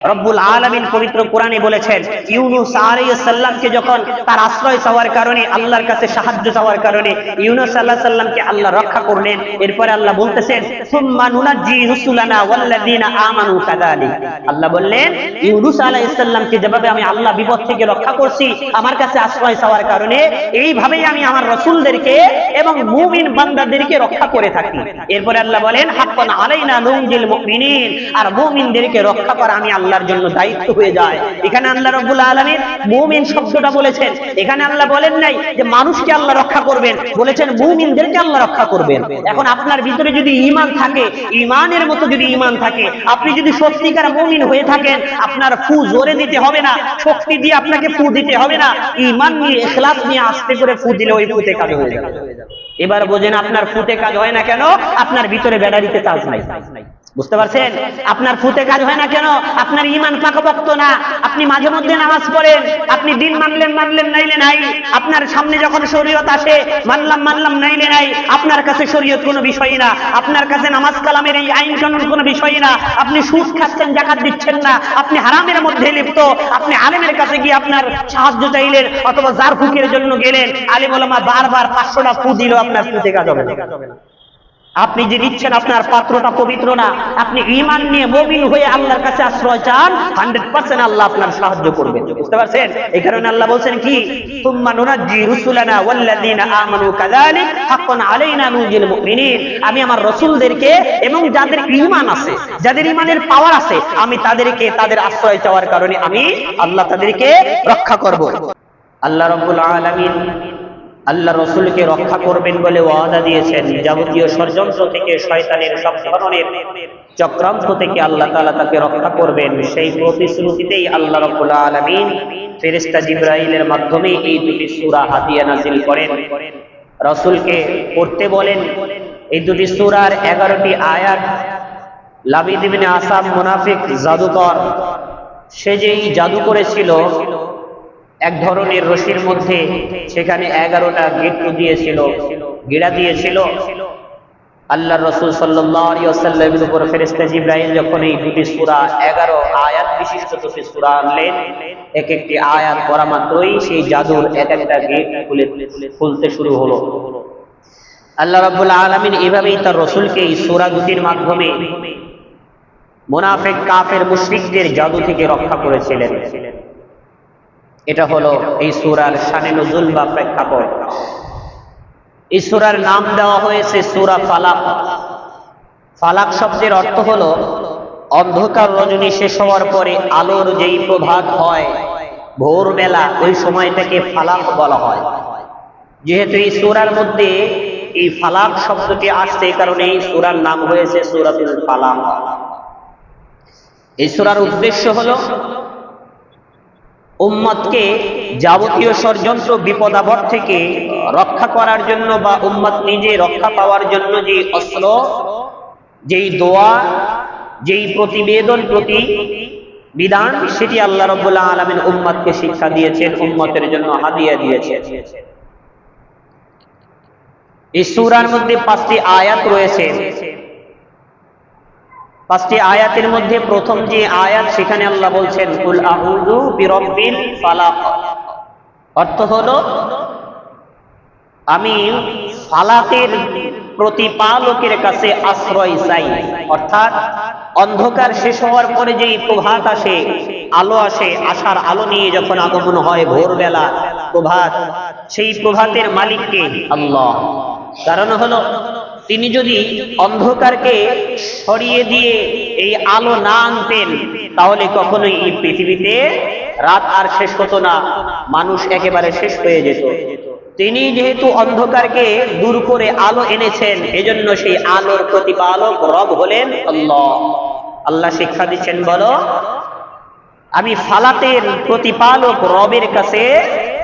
রব্বুল আলামিন পবিত্র কোরআনে বলেছেন ইউনূস আলাইহিস সালামকে যখন তার আশ্রয় চাওয়ার কারণে, আল্লাহর কাছে সাহায্য চাওয়ার কারণে ইউনূস আলাইহিস সালামকে আল্লাহ রক্ষা করলেন। এরপরে আল্লাহ বলতেছেন সুম্মা নুনাজ্জি রুসুলানা ওয়াল্লাযিনা আমানু কাযালিক। আল্লাহ বললেন ইউনূস আলাইহিস সালামকে যেভাবে আমি আল্লাহ বিপদ থেকে রক্ষা করছি আমার কাছে আশ্রয় চাওয়ার কারণে, এইভাবেই আমি আমার রাসূলদেরকে এবং মুমিন বান্দাদেরকে রক্ষা করে থাকি। এরপরে আল্লাহ বলেন হাক্কান আলাইনা নুনজিল মুমিনিন, আর মুমিনদেরকে রক্ষা করা আমি আল্লাহর জন্য দায়িত্ব হয়ে যায়। এখানে আল্লাহ রাব্বুল আলামিন মুমিন শব্দটা বলেছেন। এখানে আল্লাহ বলেন নাই যে মানুষকে আল্লাহ রক্ষা করবেন, বলেছেন মুমিনদেরকে আল্লাহ রক্ষা করবেন। এখন আপনার ভিতরে যদি ঈমান থাকে, ঈমানের মতো যদি ঈমান থাকে, আপনি যদি সত্যিকার মুমিন হয়ে থাকেন, আপনার ফু জোরে দিতে হবে না, শক্তি দিয়ে আপনাকে ফু দিতে হবে না, ঈমান নিয়ে ইখলাস নিয়ে আস্তে করে ফু দিলে ওই ফুতে কাজ হয়ে যাবে। এবার বোঝেন আপনার ফুতে কাজ হয় না কেন? আপনার ভিতরে ব্যাটারিতে চার্জ নাই। বুঝতে পারছেন? আপনার ফুতে কাজ হয় না কেন? আপনার ঈমান পাকাপোক্ত না। আপনি মাঝে মধ্যে নামাজ পড়েন, আপনি দিন মানলেন মানলেন নাইলে নাই, আপনার সামনে যখন শরীয়ত আসে মানলাম মানলাম নাইলে নাই, আপনার কাছে শরীয়ত কোনো বিষয় না, আপনার কাছে নামাজ কালামের এই আইন কানুন কোনো বিষয় না, আপনি সুদ খাচ্ছেন যাকাত দিচ্ছেন না, আপনি হারামের মধ্যে লিপ্ত, আপনি আলেমের কাছে গিয়ে আপনার সাহায্য চাইলেন অথবা জার ফুকের জন্য গেলেন, আলেম ওলামা বারবার 500টা ফু দিল, আপনার ফুতে কাজ হবে না। আপনি যে দিচ্ছেন আপনার পাত্রটা পবিত্র না। আপনি ঈমান নিয়ে মুমিন হয়ে আল্লাহর কাছে আশ্রয় চান, 100% আল্লাহ আপনার সাহায্য করবেন। বুঝতে পারছেন? এই কারণে আল্লাহ বলছেন কি সুম্মা নুনাজ্জি রুসুলানা ওয়াল্লাযিনা আমানু কাযালিক হাক্কান আলাইনা নুনজিল মুমিনিন। আমি আমার রাসূলদেরকে এবং যাদের ঈমান আছে, যাদের ঈমানের পাওয়ার আছে, আমি তাদেরকে তাদের আশ্রয় চাওয়ার কারণে আমি আল্লাহ তাদেরকে রক্ষা করব। আল্লাহ রাব্বুল আলামিন আল্লাহ রসুলকে রক্ষা করবেন বলে ওয়াদা দিয়েছেন। যাবতীয় ষড়যন্ত্র থেকে, শয়তানের সব ধরনের চক্রান্ত থেকে আল্লাহ তাআলা তাকে রক্ষা করবেন। সেই প্রতিশ্রুতিতেই আল্লাহ রাব্বুল আলামিন ফেরেশতা জিবরাইলের মাধ্যমে এই দুটি সূরা হাদিয়া নাযিল করেন, রাসূলকে পড়তে বলেন। এই দুটি সূরার 11টি আয়াত। লাবিদ ইবনে আসাম মুনাফিক জাদুকর, সে যেই জাদু করেছিল এক ধরনের রশির মধ্যে, সেখানে 11টা গিট্টু দিয়েছিল, গিরা দিয়েছিল। আল্লাহর রাসূল সাল্লাল্লাহু আলাইহি ওয়াসাল্লামের উপর ফেরেশতা জিবরাইল যখন এই দুটি সূরা 11 আয়াত বিশিষ্ট দুটি সূরা আনলেন, এক একটি আয়াত পড়া মাত্রই সেই জাদুর এক একটা গিট খুলতে শুরু হলো। আল্লাহ রাব্বুল আলামিন এভাবেই তার রাসূলকে এই সূরা দুটির মাধ্যমে মুনাফিক কাফের মুশরিকদের জাদু থেকে রক্ষা করেছিলেন। এটা হলো এই সূরার শানে নুজুল বা প্রেক্ষাপট। এই সূরার নাম দেওয়া হয়েছে সূরা ফালাক। ফালাক শব্দের অর্থ হলো অন্ধকার রজনী শেষ হওয়ার পরে আলোর যেই প্রভাত হয় ভোরবেলা, ওই সময়টাকে ফালাক বলা হয়। যেহেতু এই সূরার মধ্যে এই ফালাক শব্দটি আসছে, এই কারণে এই সূরার নাম হয়েছে সূরাতুল ফালাক। এই সূরার উদ্দেশ্য হলো উম্মতকে যাবতীয় ষড়যন্ত্র বিপদ আপদ থেকে রক্ষা করার জন্য বা উম্মত নিজে রক্ষা পাওয়ার জন্য যে অস্ত্র, যেই দোয়া, যেই প্রতিবেদন, প্রতিবিধান, সেটি আল্লাহ রাব্বুল আলামিন উম্মতকে শিক্ষা দিয়েছেন, উম্মতের জন্য হাদিয়া দিয়েছেন। এই সূরার মধ্যে 5টি আয়াত রয়েছে। 5টি আয়াতের মধ্যে প্রথম যে আয়াত, সেখানে আল্লাহ বলছেন কুল আউযু বিরাব্বিল ফালাক। অর্থ হলো আমি ফালাকের প্রতিপালকের কাছে আশ্রয় চাই। অর্থাৎ অন্ধকার শেষ হওয়ার পরে যেই প্রভাত আসে, আলো আসে, আশার আলো নিয়ে যখন আগমন হয় ভোরবেলা প্রভাত, সেই প্রভাতের মালিককে আল্লাহ। কারণ হলো তিনি যদি অন্ধকারকে সরিয়ে দিয়ে এই আলো না আনতেন, তাহলে কখনোই এই পৃথিবীতে রাত আর শেষ হতো না, মানুষ একেবারে শেষ হয়ে যেত। তিনি যেহেতু অন্ধকারকে দূর করে আলো এনেছেন, এজন্য সেই আলোর প্রতিপালক রব হলেন আল্লাহ। আল্লাহ শিক্ষা দিচ্ছেন, বলো আমি ফালাতের প্রতিপালক রবের কাছে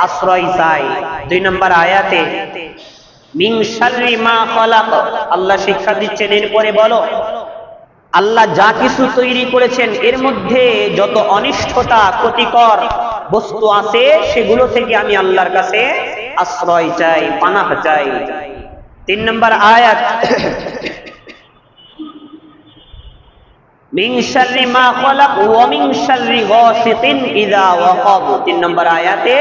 আশ্রয় চাই। 2 নম্বর আয়াতে মিন শাররি মা খালাক, আল্লাহ শিক্ষা দিচ্ছেন এরপরে বলো আল্লাহ যা কিছু তৈরি করেছেন এর মধ্যে যত অনিষ্টতা, ক্ষতিকর বস্তু আছে, সেগুলো থেকে আমি আল্লাহর কাছে আশ্রয় চাই, পানাহ চাই। 3 নম্বর আয়াত মিন শাররি মা খালাক ওয়া মিন শাররি গাসিকিন ইযা ওয়াকাব। 3 নম্বর আয়াতে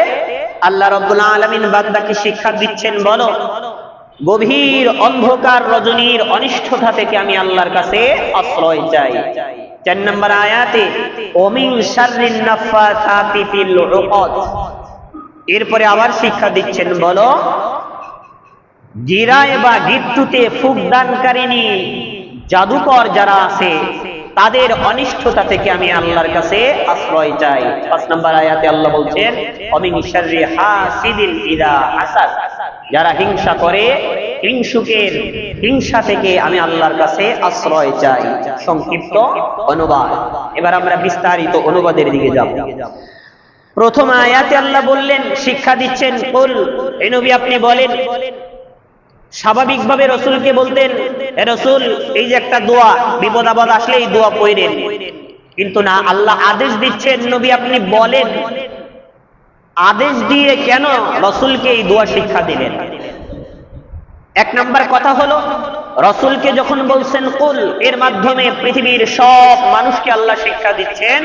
আল্লাহ রাব্বুল আলামিন বান্দাকে শিক্ষা দিচ্ছেন, বলো গভীর অন্ধকার রজনীর অনিষ্টতা থেকে আমি আল্লাহর কাছে আশ্রয় চাই। 4 নম্বর আয়াতে ওয়া মিন শাররিন নাফাসাতি ফিল উকাদ। এরপরে আবার শিক্ষা দিচ্ছেন, বলো জিরায় বা গিট্টুতে ফুক দানকারিনী জাদুকর যারা আছে তাদের অনিষ্টতা থেকে আমি আল্লাহর কাছে আশ্রয় চাই। 5 নম্বর আয়াতে আল্লাহ বলছেন অমিন শাররি হাসিদিন ইযা হাসাদ। যারা হিংসা করে হিংসুকের হিংসা থেকে আমি আল্লাহর কাছে আশ্রয় চাই। সংক্ষিপ্ত অনুবাদ। এবার আমরা বিস্তারিত অনুবাদের দিকে যাব। প্রথম আয়াতে আল্লাহ বললেন, শিক্ষা দিচ্ছেন, কুল হে নবী আপনি বলেন। স্বাভাবিকভাবে রাসূলকে বলতেন, হে রাসূল এই যে একটা দোয়া, বিপদ আপদ আসলে এই দোয়া পড়েন, কিন্তু না, আল্লাহ আদেশ দিচ্ছেন নবী আপনি বলেন। আদেশ দিয়ে কেন রাসূলকে এই দোয়া শিক্ষা দিলেন? 1 নম্বর কথা হলো, রাসূলকে যখন বলছেন কুল, এর মাধ্যমে পৃথিবীর সব মানুষকে আল্লাহ শিক্ষা দিচ্ছেন,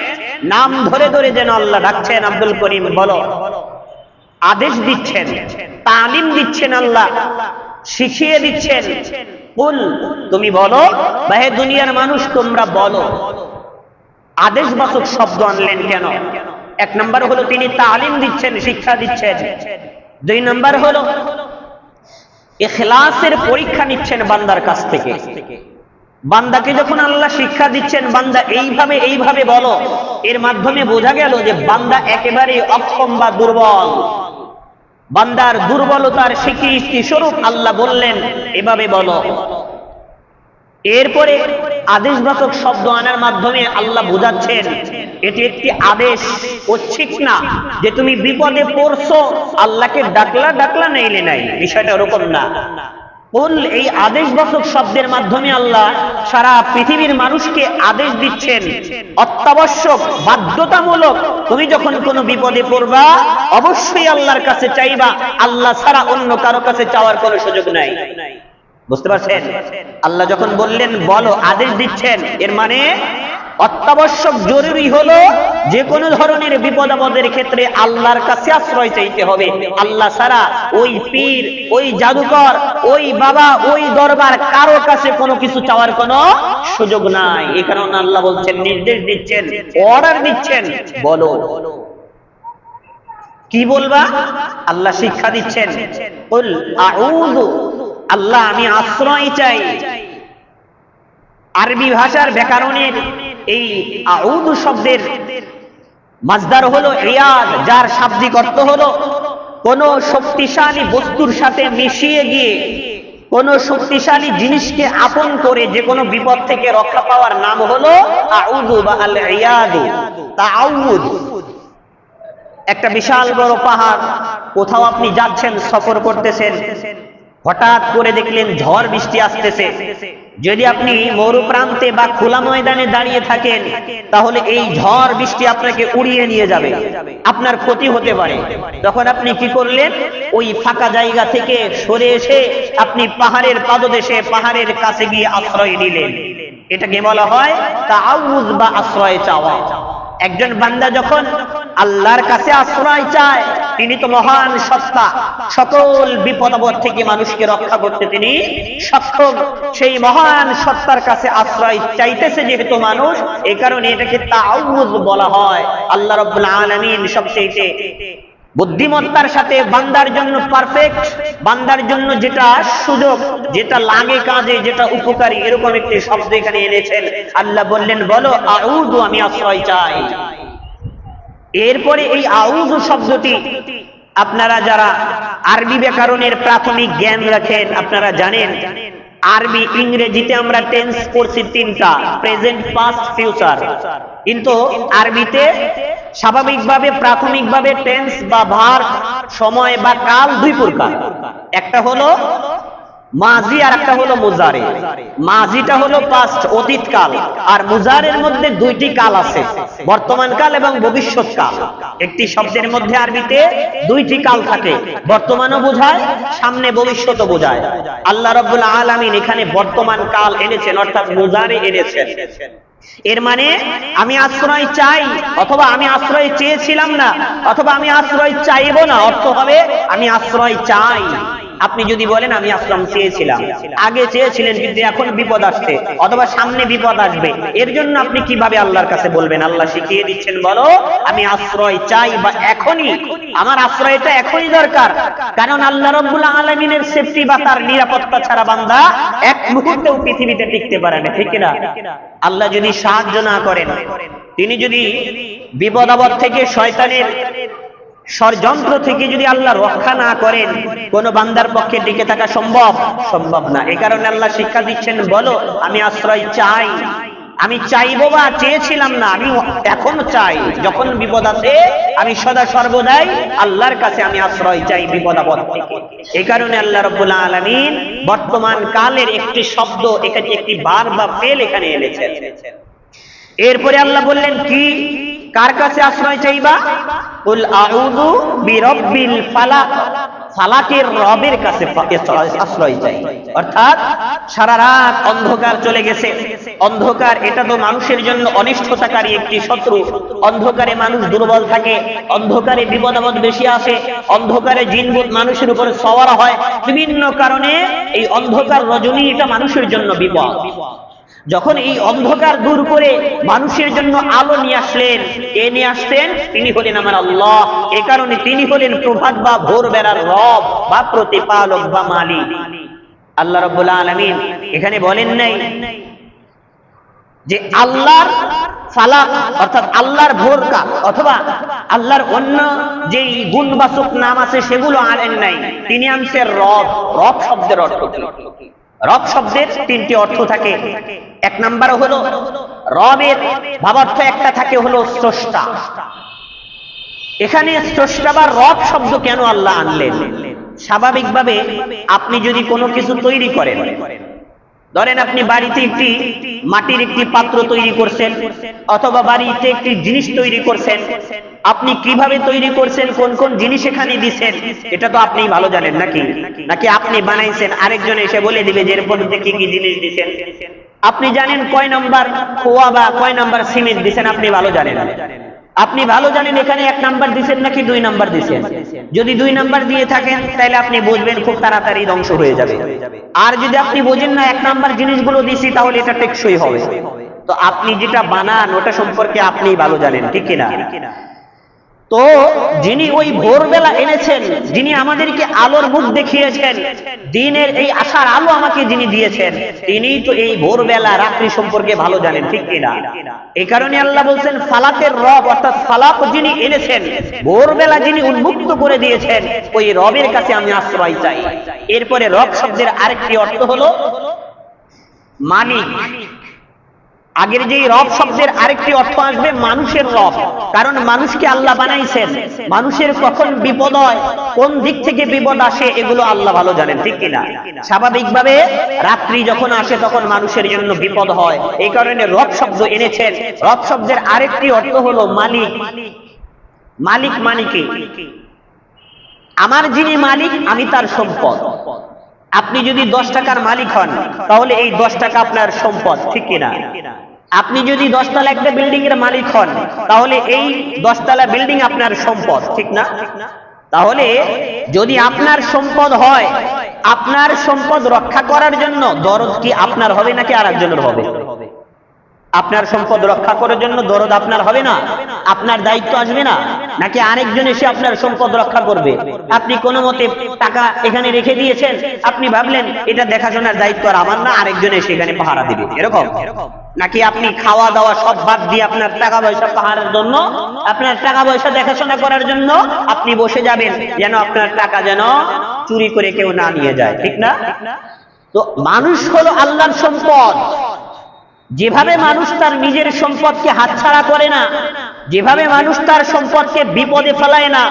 নাম ধরে ধরে যেন আল্লাহ ডাকছেন, আব্দুল করিম বলো, আদেশ দিচ্ছেন, তালিম দিচ্ছেন, আল্লাহ শিখিয়ে দিচ্ছেন, কুল তুমি বলো, বা হে দুনিয়ার মানুষ তোমরা বলো। আদেশবাচক শব্দ আনলেন কেন? 1 নম্বর হলো তিনি তালিম দিচ্ছেন, শিক্ষা দিচ্ছেন। 2 নম্বর হলো ইখলাসের পরীক্ষা নিচ্ছেন বান্দার কাছ থেকে। বান্দাকে যখন আল্লাহ শিক্ষা দিচ্ছেন, বান্দা এইভাবে এইভাবে বলো, এর মাধ্যমে বোঝা গেল যে বান্দা একেবারে অক্ষম বা দুর্বল। বান্দার দুর্বলতার স্বীকৃতি স্বরূপ আল্লাহ বললেন এভাবে বলো। এরপরে আদেশবাচক শব্দ আনার মাধ্যমে আল্লাহ বোঝাচ্ছেন এটি একটি আদেশ, ঐচ্ছিক না যে তুমি বিপদে পড়ছো আল্লাহকে ডাকলা নাইলে নাই, বিষয়টা ওরকম না। কুল এই আদেশবাচক শব্দের মাধ্যমে আল্লাহ সারা পৃথিবীর মানুষকে আদেশ দিচ্ছেন, অত্যাবশ্যক বাধ্যতামূলক তুমি যখন কোনো বিপদে পড়বা অবশ্যই আল্লাহর কাছে চাইবা, আল্লাহ ছাড়া অন্য কারো কাছে চাওয়ার কোনো সুযোগ নাই। বুঝতে পারছেন? আল্লাহ যখন বললেন বলো, আদেশ দিচ্ছেন, এর মানে অত্যাবশ্যক জরুরি হলো যে কোনো ধরনের বিপদ আপদের ক্ষেত্রে আল্লাহর কাছে আশ্রয় চাইতে হবে। আল্লাহ ছাড়া ওই পীর, ওই জাদুকর, ওই বাবা, ওই দরবার কারো কাছে কোনো কিছু চাওয়ার কোনো সুযোগ নাই। এই কারণে আল্লাহ বলছেন, নির্দেশ দিচ্ছেন, অর্ডার দিচ্ছেন, বলো কি বলবা। আল্লাহ শিক্ষা দিচ্ছেন, কুল আউযু, আল্লাহ আমি আশ্রয় চাই। আরবি ভাষার ব্যাকরণের এই আউযু শব্দের মাসদার হলো ইয়াদ, যার শাব্দিক অর্থ হলো কোন শক্তিশালী বস্তুর সাথে মিশিয়ে গিয়ে কোন শক্তিশালী জিনিসকে আপন করে যে কোনো বিপদ থেকে রক্ষা পাওয়ার নাম হলো আউযু বা আল ইয়াদু, তাআউযু। একটা বিশাল বড় পাহাড়, কোথাও আপনি যাচ্ছেন, সফর করতেছেন, হঠাৎ করে দেখলেন ঝড় বৃষ্টি আসতেছে। যদি আপনি মরু প্রান্তে বা খোলা ময়দানে দাঁড়িয়ে থাকেন তাহলে এই ঝড় বৃষ্টি আপনাকে উড়িয়ে নিয়ে যাবে, আপনার ক্ষতি হতে পারে। তখন আপনি কি করলেন? ওই ফাঁকা জায়গা থেকে সরে এসে আপনি পাহাড়ের পাদদেশে, পাহাড়ের কাছে গিয়ে আশ্রয় নিলেন। এটাকে বলা হয় তাআউযু বা আশ্রয় চাওয়া। একজন বান্দা যখন আল্লাহর কাছে আশ্রয় চায়, তিনি তো মহান সত্তা, সকল বিপদ আপদ থেকে মানুষকে রক্ষা করতে তিনি সক্ষম। সেই মহান সত্তার কাছে আশ্রয় চাইতেছে যেহেতু মানুষ, এই কারণে এটাকে তাআউযু বলা হয়। আল্লাহ রাব্বুল আলামিন সবচেয়ে বুদ্ধিমত্তার সাথে বান্দার জন্য পারফেক্ট, বান্দার জন্য যেটা সুযোগ, যেটা লাগে কাজে, যেটা উপকারী, এরকম একটি শব্দ এখানে এনেছেন। আল্লাহ বললেন বলো আউযু, আমি আশ্রয় চাই। এরপরে এই আউযু শব্দটি আপনারা যারা আরবি ব্যাকরণের প্রাথমিক জ্ঞান রাখেন আপনারা জানেন, আরবি ইংরেজিতে আমরা টেন্স পড়ছি 3টা, প্রেজেন্ট, পাস্ট, ফিউচার। কিন্তু আরবিতে স্বাভাবিকভাবে প্রাথমিকভাবে টেন্স বা ভার্ব, সময় বা কাল 2 প্রকার। একটা হলো মাজি আর একটা হলো মুজারে। মাজিটা হলো পাস্ট, অতীত কাল, আর মুজারের মধ্যে 2টি কাল আছে, বর্তমান কাল এবং ভবিষ্যৎ কাল। একটি শব্দের মধ্যে আরবিতে 2টি কাল থাকে, বর্তমানও বোঝায়, সামনে ভবিষ্যৎও বোঝায়। আল্লাহ রাব্বুল আলামিন এখানে বর্তমান কাল এনেছেন, অর্থাৎ মুজারে এনেছেন। এর মানে আমি আশ্রয় চাই অথবা আমি আশ্রয় চেয়েছিলাম না অথবা আমি আশ্রয় চাইবো না, অর্থ হবে আমি আশ্রয় চাই। আপনি যদি বলেন আমি আশ্রয় চেয়েছিলাম, আগে চেয়েছিলেন কিন্তু এখন বিপদ আসছে অথবা সামনে বিপদ আসবে, এর জন্য আপনি কিভাবে আল্লাহর কাছে বলবেন? আল্লাহ শিখিয়ে দিচ্ছেন, বলো আমি আশ্রয় চাই বা এখনই, আমার আশ্রয়টা এখনই দরকার। কারণ আল্লাহ রাব্বুল আলামিনের সেফটি বা তার নিরাপত্তা ছাড়া বান্দা এক মুহূর্তেও পৃথিবীতে টিকতে পারে না, ঠিক না? আল্লাহ যদি সাহায্য না করেন, তিনি যদি বিপদ আপদ থেকে, শয়তানের ষড়যন্ত্র থেকে যদি আল্লাহ রক্ষা না করেন, কোন বান্দার পক্ষে টিকে থাকা সম্ভব না। এই কারণে আল্লাহ শিক্ষা দিচ্ছেন, বলো আমি আশ্রয় চাই। আমি চাইবো বা চেয়েছিলাম না, আমি এখনো চাই। যখন বিপদ আসে আমি সদা সর্বদাই আল্লাহর কাছে আমি আশ্রয় চাই বিপদ আপদ থেকে। এই কারণে আল্লাহ রাব্বুল আলামিন বর্তমান কালের একটি শব্দ, এখানে একটি বার বা ফেল এখানে এনেছেন। এরপরে আল্লাহ বললেন কি, কার কাছে আশ্রয় চাইবা? কুল আউযু বিরাব্বিল ফালাক, ফালাকের রবের কাছে আশ্রয় চাই। অর্থাৎ সারা রাত অন্ধকার চলে গেছে, অন্ধকার এটা তো মানুষের জন্য অনিষ্টতাকারী একটি শত্রু। অন্ধকারে মানুষ দুর্বল থাকে, অন্ধকারে বিপদ আপদ বেশি আসে, অন্ধকারে জিনভূত মানুষের উপরে সওয়ার হয়, বিভিন্ন কারণে এই অন্ধকার রজনী এটা মানুষের জন্য বিপদ। যখন এই অন্ধকার দূর করে মানুষের জন্য আলো নিয়ে আসলেন, কে নিয়ে আসতেন? তিনি হলেন আমার আল্লাহ। এ কারণে তিনি হলেন প্রভাত বা ভোরবেলার রব বা প্রতিপালক বা মালিক। আল্লাহ রাব্বুল আলামিন এখানে বলেন নাই যে আল্লাহর ফালাক অর্থাৎ আল্লাহর ভোরকাল অথবা আল্লাহর অন্য যেই গুণবাচক নাম আছে সেগুলো আনেন নাই, তিনি আনছেন রব। রব শব্দের অর্থ কি? রব শব্দের তিনটি অর্থ থাকে। এক নাম্বার হলো রবের ভাবার্থ একটা থাকে হলো স্রষ্টা। এখানে স্রষ্টা বা রব শব্দ কেন আল্লাহ আনলেন? স্বাভাবিকভাবে আপনি যদি কোনো কিছু তৈরি করেন, ধরেন আপনি বাড়িতে একটি মাটির একটি পাত্র তৈরি করছেন অথবা বাড়িতে একটি জিনিস তৈরি করছেন, আপনি কিভাবে তৈরি করছেন, কোন কোন জিনিস এখানে দিচ্ছেন, এটা তো আপনি ভালো জানেন নাকি আপনি বানাইছেন আরেকজন এসে বলে দিবে যে এরপর কি কি জিনিস দিচ্ছেন? আপনি জানেন কয় নাম্বার খোয়া বা কয় নাম্বার সিমেন্ট দিচ্ছেন, আপনি ভালো জানেন। আপনি ভালো জানেন এখানে 1 নাম্বার দিচ্ছেন নাকি 2 নাম্বার দিচ্ছেন। যদি 2 নাম্বার দিয়ে থাকেন তাহলে আপনি বুঝবেন খুব তাড়াতাড়ি ধ্বংস হয়ে যাবে। আর যদি আপনি বোঝেন না 1 নাম্বার জিনিসগুলো দিছি তাহলে এটা টেকসই হবে। তো আপনি যেটা বানান ওটা সম্পর্কে আপনিই ভালো জানেন, ঠিক কিনা? তো যিনি ওই ভোরবেলা এনেছেন, যিনি আমাদেরকে আলোর মুখ দেখিয়েছেন, দিনের এই আশার আলো আমাকে যিনি দিয়েছেন, তিনিই তো এই ভোরবেলা রাত্রি সম্পর্কে ভালো জানেন, ঠিক কিনা? এই কারণে আল্লাহ বলছেন ফালাকের রব, অর্থাৎ ফালাক যিনি এনেছেন, ভোরবেলা যিনি উন্মুক্ত করে দিয়েছেন, ওই রবের কাছে আমি আশ্রয় চাই। এরপরে রব শব্দের আরেকটি অর্থ হলো মালিক। আগের যে রব শব্দের আরেকটি অর্থ আসবে মানুষের রব, কারণ মানুষকে আল্লাহ বানাইছেন। মানুষের কখন বিপদ হয়, কোন দিক থেকে বিপদ আসে, এগুলো আল্লাহ ভালো জানেন, ঠিক কিনা? স্বাভাবিকভাবে রাত্রি যখন আসে তখন মানুষের জন্য বিপদ হয়, এই কারণে রব শব্দ এনেছেন। রব শব্দের আরেকটি অর্থ হলো মালিক। মালিক মানে কি? আমার যিনি মালিক আমি তার সম্পদ। আপনি যদি 10 টাকার মালিক হন তাহলে এই 10 টাকা আপনার সম্পদ, ঠিক কিনা? আপনি যদি 10 তলা একটা বিল্ডিং এর মালিক হন তাহলে এই 10 তলা বিল্ডিং আপনার সম্পদ, ঠিক না? তাহলে যদি আপনার সম্পদ হয়, আপনার সম্পদ রক্ষা করার জন্য দরদ কি আপনার হবে নাকি আরেকজনের হবে? আপনার সম্পদ রক্ষা করার জন্য দরদ আপনার হবে না? আপনার দায়িত্ব আসবে না? নাকি আরেকজন এসে আপনার সম্পদ রক্ষা করবে? আপনি কোনো মতে টাকা এখানে রেখে দিয়েছেন, আপনি ভাবলেন এটা দেখাশোনার দায়িত্ব আর আমার না, আরেকজন এসে এখানে পাহারা দিবে, এরকম? নাকি আপনি খাওয়া দাওয়া সব বাদ দিয়ে আপনার টাকা পয়সা পাহারার জন্য, আপনার টাকা পয়সা দেখাশোনা করার জন্য আপনি বসে যাবেন যেন আপনার টাকা যেন চুরি করে কেউ না নিয়ে যায়, ঠিক না? তো মানুষ হলো আল্লাহর সম্পদ। যেভাবে মানুষ তার নিজের সম্পদকে হাতছাড়া করে না, যেভাবে মানুষ তার সম্পদকে বিপদে ফেলায় না,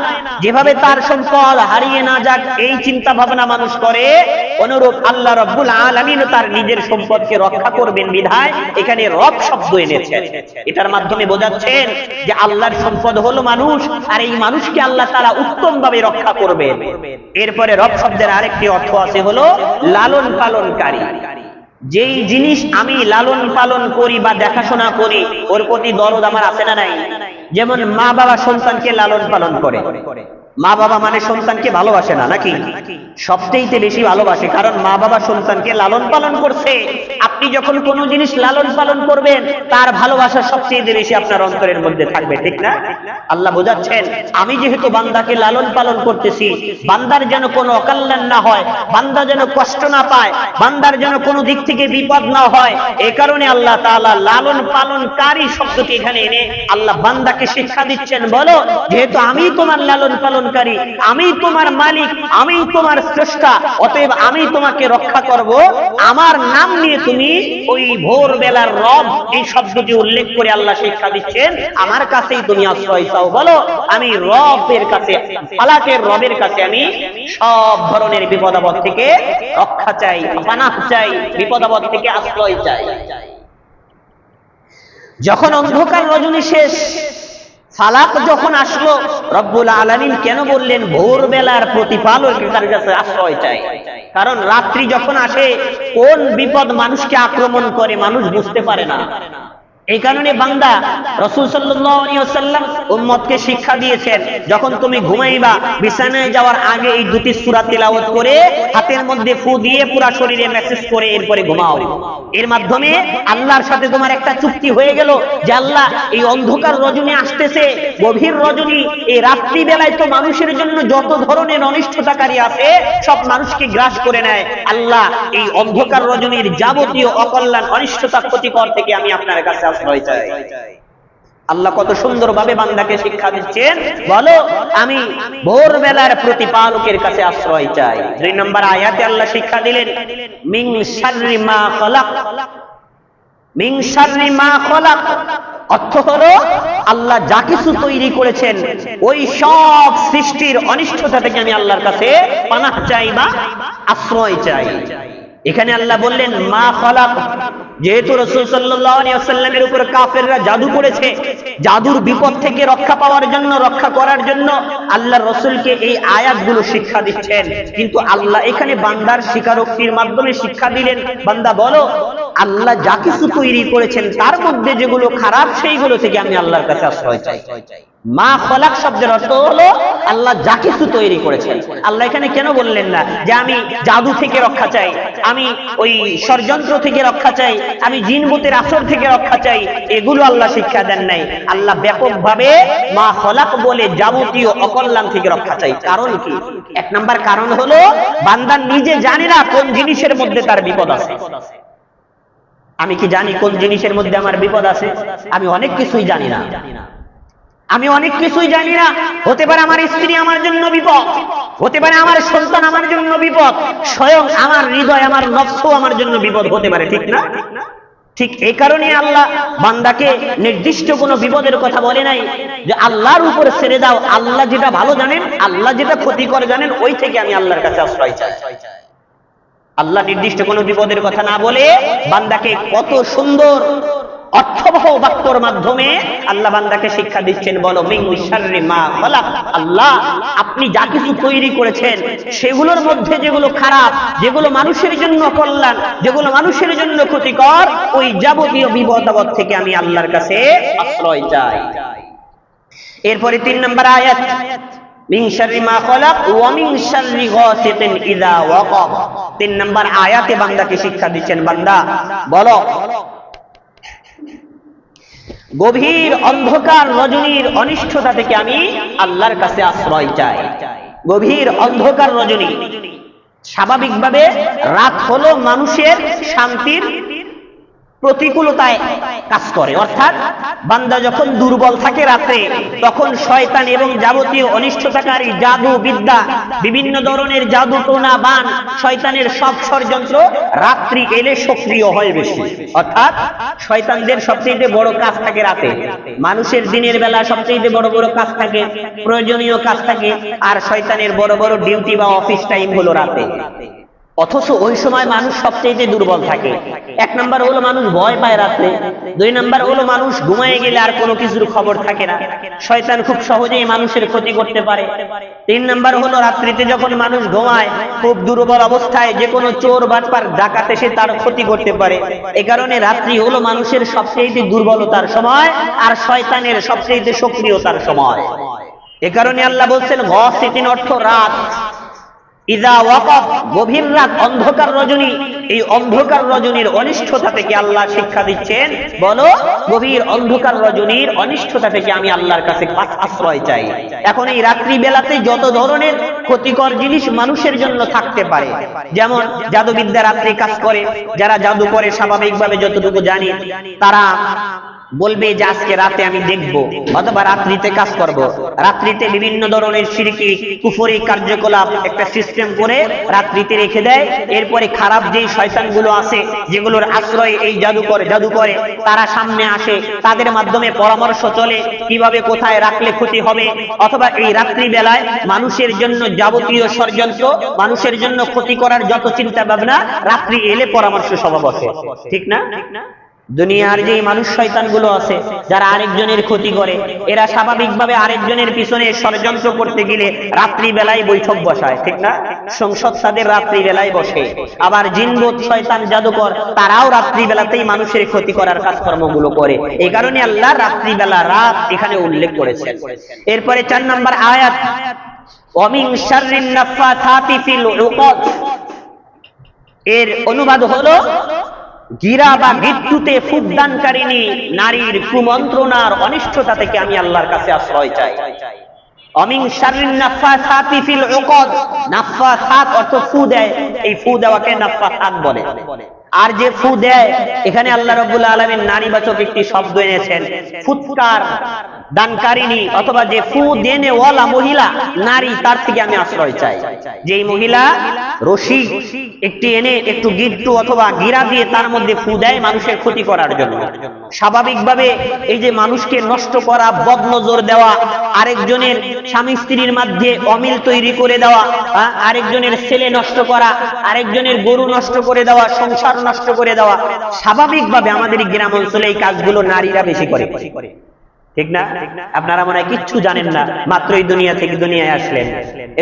যেভাবে তার সম্পদ হারিয়ে না যাক এই চিন্তা ভাবনা মানুষ করে, অনুরূপ আল্লাহ রাব্বুল আলামিন তার নিজের সম্পদকে রক্ষা করবেন বিধায় এখানে রব শব্দ এনেছেন। এটার মাধ্যমে বোঝাচ্ছেন যে আল্লাহর সম্পদ হলো মানুষ, আর এই মানুষকে আল্লাহ তাআলা উত্তম ভাবে রক্ষা করবেন। এরপরে রব শব্দের আরেকটি অর্থ আছে হলো লালন পালনকারী। যেই জিনিস আমি লালন পালন করি বা দেখাশোনা করি ওর প্রতি দরদ আমার আছে না নাই? যেমন মা বাবা সন্তানকে লালন পালন করে, মা বাবা মানে সন্তানকে ভালোবাসে না নাকি? সবচেয়ে বেশি ভালোবাসে, কারণ মা বাবা সন্তানকে লালন পালন করছে। আপনি যখন কোনো জিনিস লালন পালন করবেন তার ভালোবাসা সবচেয়ে বেশি আপনার অন্তরের মধ্যে থাকবে, ঠিক না? আল্লাহ বোঝাচ্ছেন, আমি যেহেতু বান্দাকে লালন পালন করতেছি, বান্দার যেন কোনো অকল্যাণ না হয়, বান্দা যেন কষ্ট না পায়, বান্দার যেন কোনো দিক থেকে বিপদ না হয়, এই কারণে আল্লাহ তাআলা লালন পালনকারী শব্দটি এখানে এনে আল্লাহ বান্দাকে শিক্ষা দিচ্ছেন, বলো যেহেতু আমি তোমার লালন পালনকারী, আমি তোমার মালিক, আমি তোমার স্রষ্টা, অতএব আমি তোমাকে রক্ষা করব। আমার নাম নিয়ে তুমি ওই ভোরবেলার রব এই শব্দটি উল্লেখ করে আল্লাহ শিক্ষা দিচ্ছেন, আমার কাছেই তুমি আশ্রয় চাও। বলো আমি রবের কাছে, ফালাকের রবের কাছে আমি সব ধরনের বিপদ আপদ থেকে রক্ষা চাই, পানাহ চাই, বিপদ আপদ থেকে আশ্রয় চাই। যখন অন্ধকার রজনী শেষ, ফালাক যখন আসলো, রব্বুল আলামিন কেন বললেন ভোরবেলার প্রতিপালকের কাছে আশ্রয় চাই? কারণ রাত্রি যখন আসে কোন বিপদ মানুষকে আক্রমণ করে মানুষ বুঝতে পারে না। এই কারণে বান্দা রাসূল সাল্লাল্লাহু আলাইহি ওয়াসাল্লাম উম্মতকে শিক্ষা দিয়েছেন, যখন তুমি ঘুমাইবা বিছানায় যাওয়ার আগে এই দুটি সূরা তিলাওয়াত করে হাতের মধ্যে ফু দিয়ে পুরো শরীরে মেসেজ করে এরপরে ঘুমাও। এর মাধ্যমে আল্লাহর সাথে তোমার একটা চুক্তি হয়ে গেল যে আল্লাহ এই অন্ধকার রজনী আসতেছে, গভীর রজনী, এই রাত্রি বেলায় তো মানুষের জন্য যত ধরনের অনিষ্টতাকারী আছে সব মানুষকে গ্রাস করে নেয়। আল্লাহ এই অন্ধকার রজনীর যাবতীয় অকল্যাণ, অনিষ্টতা, ক্ষতিকর থেকে আমি আপনার কাছে আশ্রয় চাই। আল্লাহ কত সুন্দরভাবে বান্দাকে শিক্ষা দিচ্ছেন, বলো আমি ভোরবেলার প্রতিপালকের কাছে আশ্রয় চাই। 2 নম্বর আয়াতে আল্লাহ শিক্ষা দিলেন, মিন শাররি মা খলাক। মিন শাররি মা খলাক অর্থ হলো আল্লাহ যা কিছু তৈরি করেছেন ওই সব সৃষ্টির অনিষ্টতা থেকে আমি আল্লাহর কাছে পানাহ চাই বা আশ্রয় চাই। এখানে আল্লাহ বললেন মা খলাক, যেহেতু রাসূল সাল্লাল্লাহু আলাইহি ওয়াসাল্লামের উপর কাফেররা জাদু করেছে, জাদুর বিপদ থেকে রক্ষা পাওয়ার জন্য, রক্ষা করার জন্য আল্লাহর রাসূলকে এই আয়াতগুলো শিক্ষা দিচ্ছেন। কিন্তু আল্লাহ এখানে বান্দার স্বীকারোক্তির মাধ্যমে শিক্ষা দিলেন, বান্দা বলো আল্লাহ যা কিছু তৈরি করেছেন তার মধ্যে যেগুলো খারাপ সেইগুলো থেকে আমি আল্লাহর কাছে আশ্রয় চাই। মা খলাক শব্দের অর্থ হলো আল্লাহ যা কিছু তৈরি করেছেন। আল্লাহ এখানে কেন বললেন না যে আমি জাদু থেকে রক্ষা চাই, আমি ওই ষড়যন্ত্র থেকে রক্ষা চাই, আমি জিন ভূতের আসর থেকে রক্ষা চাই? এগুলো আল্লাহ শিক্ষা দেন নাই। আল্লাহ ব্যাপকভাবে মা খলাক বলে যাবতীয় অকল্যাণ থেকে রক্ষা চাই। কারণ কি? 1 নাম্বার কারণ হলো বান্দা নিজে জানে না কোন জিনিসের মধ্যে তার বিপদ আছে। আমি কি জানি কোন জিনিসের মধ্যে আমার বিপদ আছে? আমি অনেক কিছুই জানি না, আমি অনেক কিছুই জানি না। হতে পারে আমার স্ত্রী আমার জন্য বিপদ, হতে পারে আমার সন্তান আমার জন্য বিপদ, স্বয়ং আমার হৃদয়, আমার নফস আমার জন্য বিপদ হতে পারে, ঠিক না? ঠিক এই কারণে আল্লাহ বান্দাকে নির্দিষ্ট কোনো বিপদের কথা বলে নাই যে আল্লাহর উপর ছেড়ে দাও, আল্লাহ যেটা ভালো জানেন, আল্লাহ যেটা ক্ষতিকর জানেন, ওই থেকে আমি আল্লাহর কাছে আশ্রয় চাই। আল্লাহ নির্দিষ্ট কোনো বিপদের কথা না বলে বান্দাকে কত সুন্দর অর্থবহ বাক্যর মাধ্যমে আল্লাহ বান্দাকে শিক্ষা দিচ্ছেন, বলো মিন শাররি মা খলাক। আল্লাহ আপনি যা কিছু তৈরি করেছেন সেগুলোর মধ্যে যেগুলো খারাপ, যেগুলো মানুষের জন্য কল্যাণ, যেগুলো মানুষের জন্য ক্ষতিকর, ওই যাবতীয় বিপদ আপদ থেকে আমি আল্লাহর কাছে আশ্রয় চাই। এরপরে 3 নম্বর আয়াত, মিন শাররি মা খলাক ওয়া মিন শাররি গাসিকিন ইযা ওয়াকাব। 3 নম্বর আয়াতে বান্দাকে শিক্ষা দিচ্ছেন, বান্দা বলো গভীর অন্ধকার রজনীর অনিষ্টতা থেকে আমি আল্লাহর কাছে আশ্রয় চাই। গভীর অন্ধকার রজনী, স্বাভাবিকভাবে রাত হলো মানুষের শান্তির প্রতিকূলতায় কাজ করে, অর্থাৎ বান্দা যখন দুর্বল থাকে রাতে, তখন শয়তান এবং যাবতীয় অনিষ্টতাকারী জাদু বিদ্যা, বিভিন্ন ধরনের জাদু টোনা বান, শয়তানের সব ষড়যন্ত্র রাত্রি এলে সক্রিয় হয় বেশি। অর্থাৎ শয়তানদের সবচেয়ে বড় কাজ থাকে রাতে, মানুষের দিনের বেলা সবচেয়ে বড় বড় কাজ থাকে, প্রয়োজনীয় কাজ থাকে, আর শয়তানের বড় বড় ডিউটি বা অফিস টাইম হলো রাতে। অথচ ওই সময় মানুষ সবচেয়ে দুর্বল থাকে। এক নাম্বার হলো মানুষ ভয় পায় রাত্রে, দুই নাম্বার হলো মানুষ ঘুমায় গেলে আর কোনো কিছুর খবর থাকে না, শয়তান খুব সহজেই মানুষের ক্ষতি করতে পারে। তিন নাম্বার হলো রাত্রিতে যখন মানুষ ঘুমায় খুব দুর্বল অবস্থায় যে কোনো চোর বাটপার ডাকাত এসে তার ক্ষতি করতে পারে। এই কারণে রাত্রি হলো মানুষের সবচেয়ে দুর্বলতার সময় আর শয়তানের সবচেয়ে সক্রিয়তার সময়। এ কারণে আল্লাহ বলছেন গসিতিন অর্থ রাত, ইযা ওয়াকাত গভীর রাত, অন্ধকার রজনী। এই অন্ধকার রজনীর অনিষ্ঠতা থেকে আল্লাহ শিক্ষা দিচ্ছেন, বলো গভীর অন্ধকার রজনীর অনিষ্ঠতা থেকে আমি আল্লাহর কাছে আশ্রয় চাই। এখন এই রাত্রি বেলাতে যত ধরনের ক্ষতিকর জিনিস মানুষের জন্য থাকতে পারে, যেমন জাদুবিদ্যা রাত্রি কাজ করে, যারা জাদু করে স্বাভাবিকভাবে যতটুকু জানি তারা বলবে যে আজকে রাতে আমি দেখব, অথবা রাত্রিতে কাজ করব। রাত্রিতে বিভিন্ন ধরনের শিরকি কুফরি কার্যকলাপ একটা সিস্টেম করে রাত্রিতে রেখে দেয়। এরপরে খারাপ যেই শয়তানগুলো আছে যেগুলোর আশ্রয় এই জাদু করে তারা সামনে আসে, তাদের মাধ্যমে পরামর্শ চলে কিভাবে কোথায় রাখলে ক্ষতি হবে, অথবা এই রাত্রি বেলায় মানুষের জন্য যাবতীয় ষড়যন্ত্র, মানুষের জন্য ক্ষতি করার যত চিন্তা ভাবনা রাত্রি এলে পরামর্শ সভা বসে, ঠিক না? দুনিয়ার যে মানুষ শয়তানগুলো আছে যারা আরেকজনের ক্ষতি করে, এরা স্বাভাবিকভাবে আরেকজনের পিছনে ষড়যন্ত্র করতে গেলে রাত্রি বেলায় বৈঠক বসায়, ঠিক না? সংসদ তাদের রাত্রি বেলায় বসে। আবার জিনবোধ শয়তান জাদুকর তারাও রাত্রি বেলাতেই মানুষের ক্ষতি করার কাজকর্মগুলো করে। এই কারণে আল্লাহ রাত্রি বেলা রাত এখানে উল্লেখ করেছেন। এরপরে 4 নম্বর আয়াত, ওয়ামিন শাররিন নাফাথাতি ফিল উকাদ, এর অনুবাদ হলো গিরা বা গিট্টুতে ফুটদানকারিণী নারীর কুমন্ত্রণার অনিষ্টতা থেকে আমি আল্লাহর কাছে আশ্রয় চাই। অমিন শাররিন নাফাসাতি ফিল উকাদ, নাফাসাত অর্থ ফু দেয়, এই ফু দেওয়াকে নাফাসাত বলে। আর যে ফু দেয় এখানে আল্লাহ রাব্বুল আলামিন নারীবাচক একটি শব্দ এনেছেন, ফুৎকার দানকারিণী, অথবা যে ফু দেনে ওয়ালা মহিলা নারী, তার থেকে আমি আশ্রয় চাই। যেই মহিলা রশি একটি এনে একটু গিট্টু অথবা গিরা দিয়ে তার মধ্যে ফু দেয় মানুষের ক্ষতি করার জন্য। স্বাভাবিকভাবে এই যে মানুষকে নষ্ট করা, বদনজর দেওয়া, আরেকজনের স্বামী স্ত্রীর মধ্যে অমিল তৈরি করে দেওয়া, আরেকজনের ছেলে নষ্ট করা, আরেকজনের গরু নষ্ট করে দেওয়া, সংসার নষ্ট করে দেওয়া, স্বাভাবিকভাবে আমাদের গ্রাম অঞ্চলে এই কাজগুলো নারীরা বেশি করে, ঠিক না? আপনারা মনে হয় কিচ্ছু জানেন না, মাত্রই দুনিয়া থেকে দুনিয়ায় আসলেন।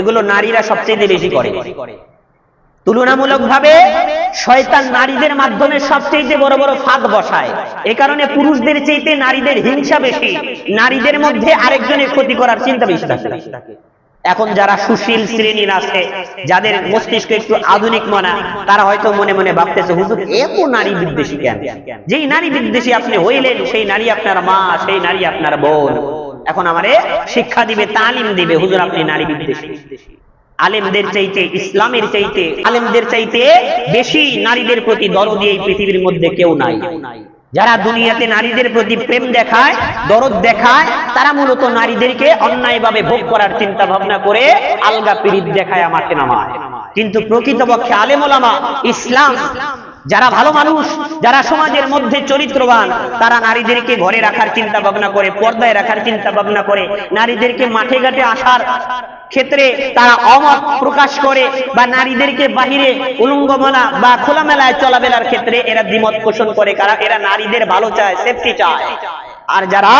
এগুলো নারীরা সবচেয়ে বেশি করে। তুলনামূলকভাবে শয়তান নারীদের মাধ্যমে সবচেয়ে বড় বড় ফাঁদ বসায়। এ কারণে পুরুষদের চাইতে নারীদের হিংসা বেশি, নারীদের মধ্যে আরেকজনের ক্ষতি করার চিন্তা বেশি থাকে। এখন যারা সুশীল শ্রেণীর আছে, যাদের মস্তিষ্ক একটু আধুনিক মনা, তারা হয়তো মনে মনে ভাবতেছে হুজুর এত নারী বিদ্বেষী কেন? যেই নারী বিদ্বেষী আপনি হইলেন, সেই নারী আপনার মা, সেই নারী আপনার বোন, এখন আমারে শিক্ষা দিবে, তালিম দিবে, হুজুর আপনি নারী বিদ্বেষী। আলেমদের চাইতে, ইসলামের চাইতে, আলেমদের চাইতে বেশি নারীদের প্রতি দরদি এই পৃথিবীর মধ্যে কেউ নাই। যারা দুনিয়াতে নারীদের প্রতি প্রেম দেখায়, দরদ দেখায়, তারা মূলত নারীদেরকে অন্যায়ভাবে ভোগ করার চিন্তা ভাবনা করে আলগা পিরিত দেখায়, আমাকে নামায়। কিন্তু প্রকৃতপক্ষে আলেম ওলামা, ইসলাম, যারা ভালো মানুষ, যারা সমাজের মধ্যে চরিত্রবান, তারা নারীদেরকে ঘরে রাখার চিন্তা ভাবনা করে, পর্দায় রাখার চিন্তা ভাবনা করে, নারীদেরকে মাঠে ঘাটে আসার ক্ষেত্রে তারা অমত প্রকাশ করে, বা নারীদেরকে বাহিরে উলঙ্গমনা বা খোলামেলায় চলাফেরার ক্ষেত্রে এরা দ্বিমত পোষণ করে। কারা? এরা নারীদের ভালো চায়, সেফটি চায়। আর যারা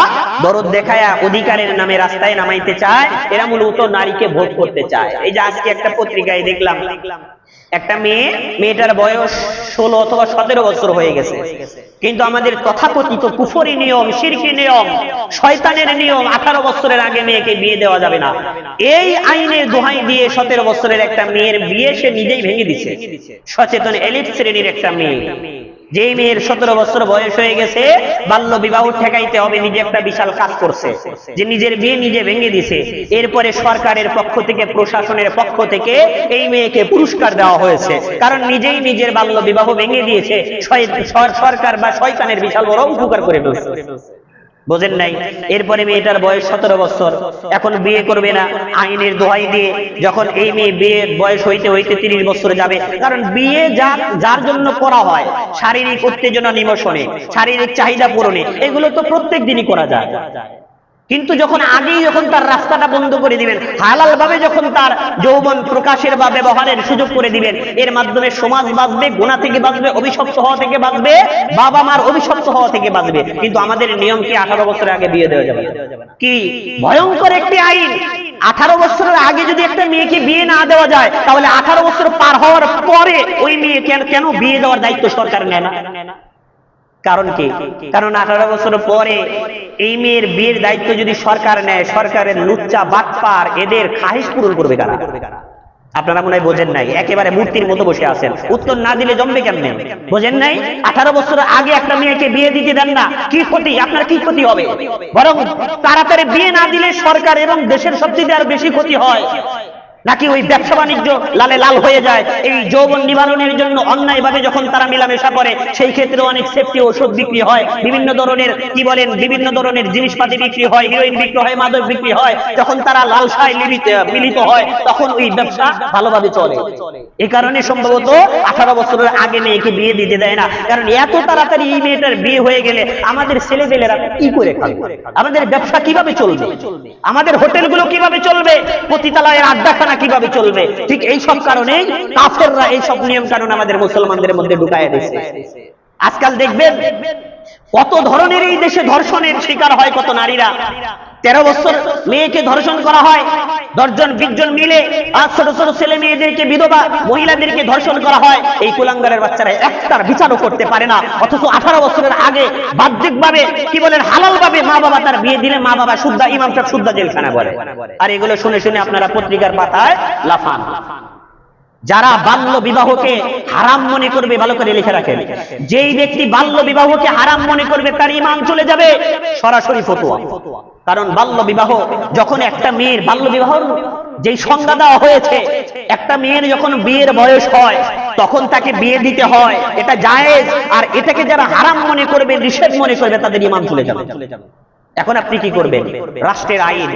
দরদ দেখায়া অধিকারের নামে রাস্তায় নামাইতে চায়, এরা মূলত নারীকে ভোট করতে চায়। এই যে আজকে একটা পত্রিকায় দেখলাম, একটা মেয়েটার বয়স 16 অথবা 17 বছর হয়ে গেছে, কিন্তু আমাদের তথাকথিত কুফরি নিয়ম, শিরকি নিয়ম, শয়তানের নিয়ম, 18 বছরের আগে মেয়েকে বিয়ে দেওয়া যাবে না, এই আইনের দোহাই দিয়ে 17 বছরের একটা মেয়ের বিয়ে সে নিজেই ভেঙে দিচ্ছে। সচেতন এলিট শ্রেণীর একটা মেয়ে, যেই মেয়ের 17 বছর বয়স হয়ে গেছে, বাল্য বিবাহ ঠেকাইতে হবে, নিজে একটা বিশাল কাজ করছে, যে নিজের বিয়ে নিজে ভেঙে দিছে। এরপরে সরকারের পক্ষ থেকে, প্রশাসনের পক্ষ থেকে এই মেয়েকে পুরস্কার দেওয়া হয়েছে, কারণ নিজেই নিজের বাল্য বিবাহ ভেঙে দিয়েছে। সরকার বা শয়তানের বিশাল বড় উপকার করে ফেলছে, বোঝেন নাই? এরপরে মেয়েটার বয়স 17 বছর, এখন বিয়ে করবে না, আইনের দোহাই দিয়ে যখন এই মেয়ে বিয়ের বয়স হইতে হইতে 30 বছর যাবে, কারণ বিয়ে যার জন্য করা হয়, শারীরিক উত্তেজনা নিমোশনে, শারীরিক চাহিদা পূরণে, এগুলো তো প্রত্যেক দিনই করা যায়। কিন্তু যখন আগেই যখন তার রাস্তাটা বন্ধ করে দিবেন, হালাল ভাবে যখন তার যৌবন প্রকাশের বা ব্যবহারের সুযোগ করে দিবেন, এর মাধ্যমে সমাজ বাঁচবে, গুনাহ থেকে বাঁচবে, অভিশপ্ত হওয়া থেকে বাঁচবে, বাবা মার অভিশপ্ত হওয়া থেকে বাঁচবে। কিন্তু আমাদের নিয়ম কি 18 বছরের আগে বিয়ে দেওয়া যাবে না? কি ভয়ঙ্কর একটি আইন! 18 বছরের আগে যদি একটা মেয়েকে বিয়ে না দেওয়া যায়, তাহলে 18 বছর পার হওয়ার পরে ওই মেয়ে কেন বিয়ে দেওয়ার দায়িত্ব সরকার নেয় না? কারণ কি? কারণ 18 বছর পরে এই মেয়ের বিয়ের দায়িত্ব যদি সরকার নেয়, সরকারের লুচ্চা বাটপার এদের খাহিশ পূরণ করবে কারা? আপনারা মনে হয় বোঝেন নাই, একেবারে মূর্তির মতো বসে আছেন। উত্তর না দিলে জমবে কেমনে? বোঝেন নাই? 18 বছর আগে একটা মেয়েকে বিয়ে দিতে দেন না, কি ক্ষতি? আপনার কি ক্ষতি হবে? বরং তাড়াতাড়ি বিয়ে না দিলে সরকার এবং দেশের সবচেয়ে আর বেশি ক্ষতি হয়। নাকি ওই ব্যবসা বাণিজ্য লালে লাল হয়ে যায়? এই যৌবন নিবারণের জন্য অন্যায় ভাবে যখন তারা মেলামেশা করে, সেই ক্ষেত্রে অনেক সেফটি ওষুধ বিক্রি হয়, বিভিন্ন ধরনের কি বলেন, বিভিন্ন ধরনের জিনিসপাতি বিক্রি হয়, হিরোইন বিক্রি হয়, মাদক বিক্রি হয়। যখন তারা লালসায় মিলিত হয়, তখন ওই ব্যবসা ভালোভাবে চলে। এই কারণে সম্ভবত 18 বছরের আগে মেয়েকে বিয়ে দিতে দেয় না। কারণ এত তাড়াতাড়ি এই মেয়েটার বিয়ে হয়ে গেলে আমাদের ছেলেপেলেরা কি করে খাবে? আমাদের ব্যবসা কিভাবে চলবে? আমাদের হোটেলগুলো কিভাবে চলবে? পতিতালয়ের আড্ডাখানা কিভাবে চলবে? ঠিক এই সব কারণেই কাফেররা এই সব নিয়ম কানুন আমাদের মুসলমানদের মধ্যে ঢুকায় দিয়েছে। আজকাল দেখবেন কত ধরনের এই দেশে ধর্ষণের শিকার হয় কত নারীরা। 13 বছর মেয়েকে ধর্ষণ করা হয়, 10 জন 20 জন মিলে ছোট ছোট ছেলে মেয়েদেরকে, বিধবা মহিলাদেরকে ধর্ষণ করা হয়। এই কুলাঙ্গারের বাচ্চারা একটার বিচারও করতে পারে না। অথচ 18 বছরের আগে বাহ্যিক ভাবে কি বলেন, হালাল ভাবে মা বাবা তার বিয়ে দিলে মা বাবা শুদ্ধা, ইমাম সাহেব শুদ্ধা জেলখানা বলে। আর এগুলো শুনে শুনে আপনারা পত্রিকার পাতায় লাফান। যারা বাল্য বিবাহকে হারাম মনে করবে, ভালো করে লিখে রাখেন, যেই ব্যক্তি বাল্য বিবাহকে হারাম মনে করবে তার ঈমান চলে যাবে। সরাসরি ফতোয়া। কারণ বাল্য বিবাহ, যখন একটা মেয়ের বাল্য বিবাহর যেই সংজ্ঞা দেওয়া হয়েছে, একটা মেয়ের যখন বিয়ের বয়স হয় তখন তাকে বিয়ে দিতে হয়, এটা জায়েজ। আর এটাকে যারা হারাম মনে করবে, নিষেধ মনে করবে, তাদের ঈমান চলে যাবে। এখন আপনি কি করবেন? রাষ্ট্রের আইন,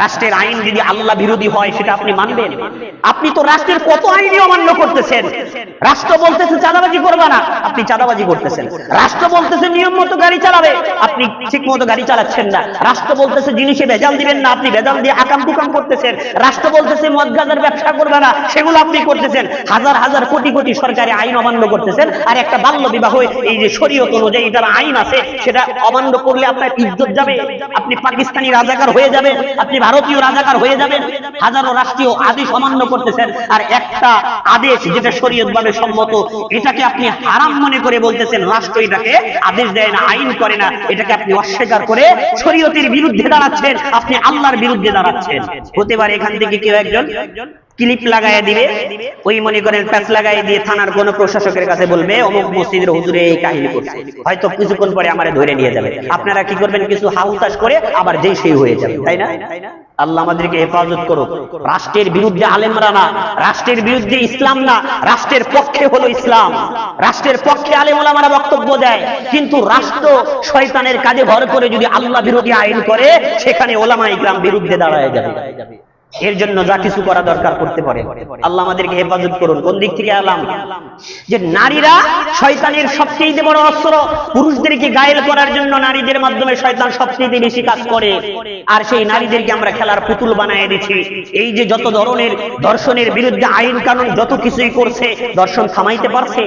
রাষ্ট্রের আইন যদি আল্লাহ বিরোধী হয় সেটা আপনি মানবেন? আপনি তো রাষ্ট্রের কত আইনই অমান্য করতেছেন। রাষ্ট্র বলতেছে চাঁদাবাজি করবে না, আপনি চাঁদাবাজি করতেছেন। রাষ্ট্র বলতেছে নিয়ম মতো গাড়ি চালাবে, আপনি ঠিক মতো গাড়ি চালাচ্ছেন না। রাষ্ট্র বলতেছে জিনিসে ভেজাল দিবেন না, আপনি ভেজাল দিয়ে আকাম কুকাম করতেছেন। রাষ্ট্র বলতেছে মদ গাঁজার ব্যবসা করবে না, সেগুলো আপনি করতেছেন। হাজার হাজার কোটি কোটি সরকারি আইন অমান্য করতেছেন। আর একটা বাল্য বিবাহ, এই যে শরীয়ত অনুযায়ী যারা আইন আছে সেটা অমান্য করলে আপনার ইজ্জত যাবে, আপনি পাকিস্তানি রাজাকার হয়ে যাবেন, আপনি ভারতীয় রাজাকার হয়ে যাবেন। হাজারো রাষ্ট্রীয় আদেশ অমান্য করতেছেন, আর একটা আদেশ যেটা শরীয়তভাবে সম্মত এটাকে আপনি হারাম মনে করে বলতেছেন। রাষ্ট্র এটাকে আদেশ দেয় না, আইন করে না, এটাকে আপনি অস্বীকার করে শরীয়তের বিরুদ্ধে দাঁড়াচ্ছেন, আপনি আল্লাহর বিরুদ্ধে দাঁড়াচ্ছেন। হতে পারে এখান থেকে কেউ একজন ক্লিপ লাগাইয়া দিবে, ওই মনে করেন প্যাচ লাগাই দিয়ে থানার কোন প্রশাসকের কাছে বলবে অমুক মসজিদের হুজুরে এই কাহিনী করছে, হয়তো কিছুক্ষণ পরে আমারে ধরে নিয়ে যাবে। আপনারা কি করবেন? কিছু হাউতাস করে আবার যেই সেই হয়ে যাবে, তাই না? আল্লাহ আমাদেরকে হেফাজত করুক। রাষ্ট্রের বিরুদ্ধে আলেমরা না, রাষ্ট্রের বিরুদ্ধে ইসলাম না, রাষ্ট্রের পক্ষে হলো ইসলাম। রাষ্ট্রের পক্ষে আলেম ওলামারা বক্তব্য দেয়, কিন্তু রাষ্ট্র শয়তানের কাজে ভর করে যদি আল্লাহ বিরোধী আইন করে, সেখানে ওলামা ইকরাম বিরুদ্ধে দাঁড়ায় যাবে। এর জন্য যা কিছু করা দরকার করতে পারে। আল্লাহ আমাদেরকে হেফাজত করুন। কোন দিক থেকে আলাম? যে নারীরা শয়তানের সবচেয়ে বড় অস্ত্র। পুরুষদেরকে গায়েল করার জন্য নারীদের মাধ্যমে শয়তান সবচেয়ে বেশি কাজ করে, আর সেই নারীদেরকে আমরা খেলার পুতুল বানিয়ে দিচ্ছি। এই যে যত ধরনের ধর্ষণের বিরুদ্ধে আইন কানুন যত কিছুই করছে, ধর্ষণ থামাইতে পারছে?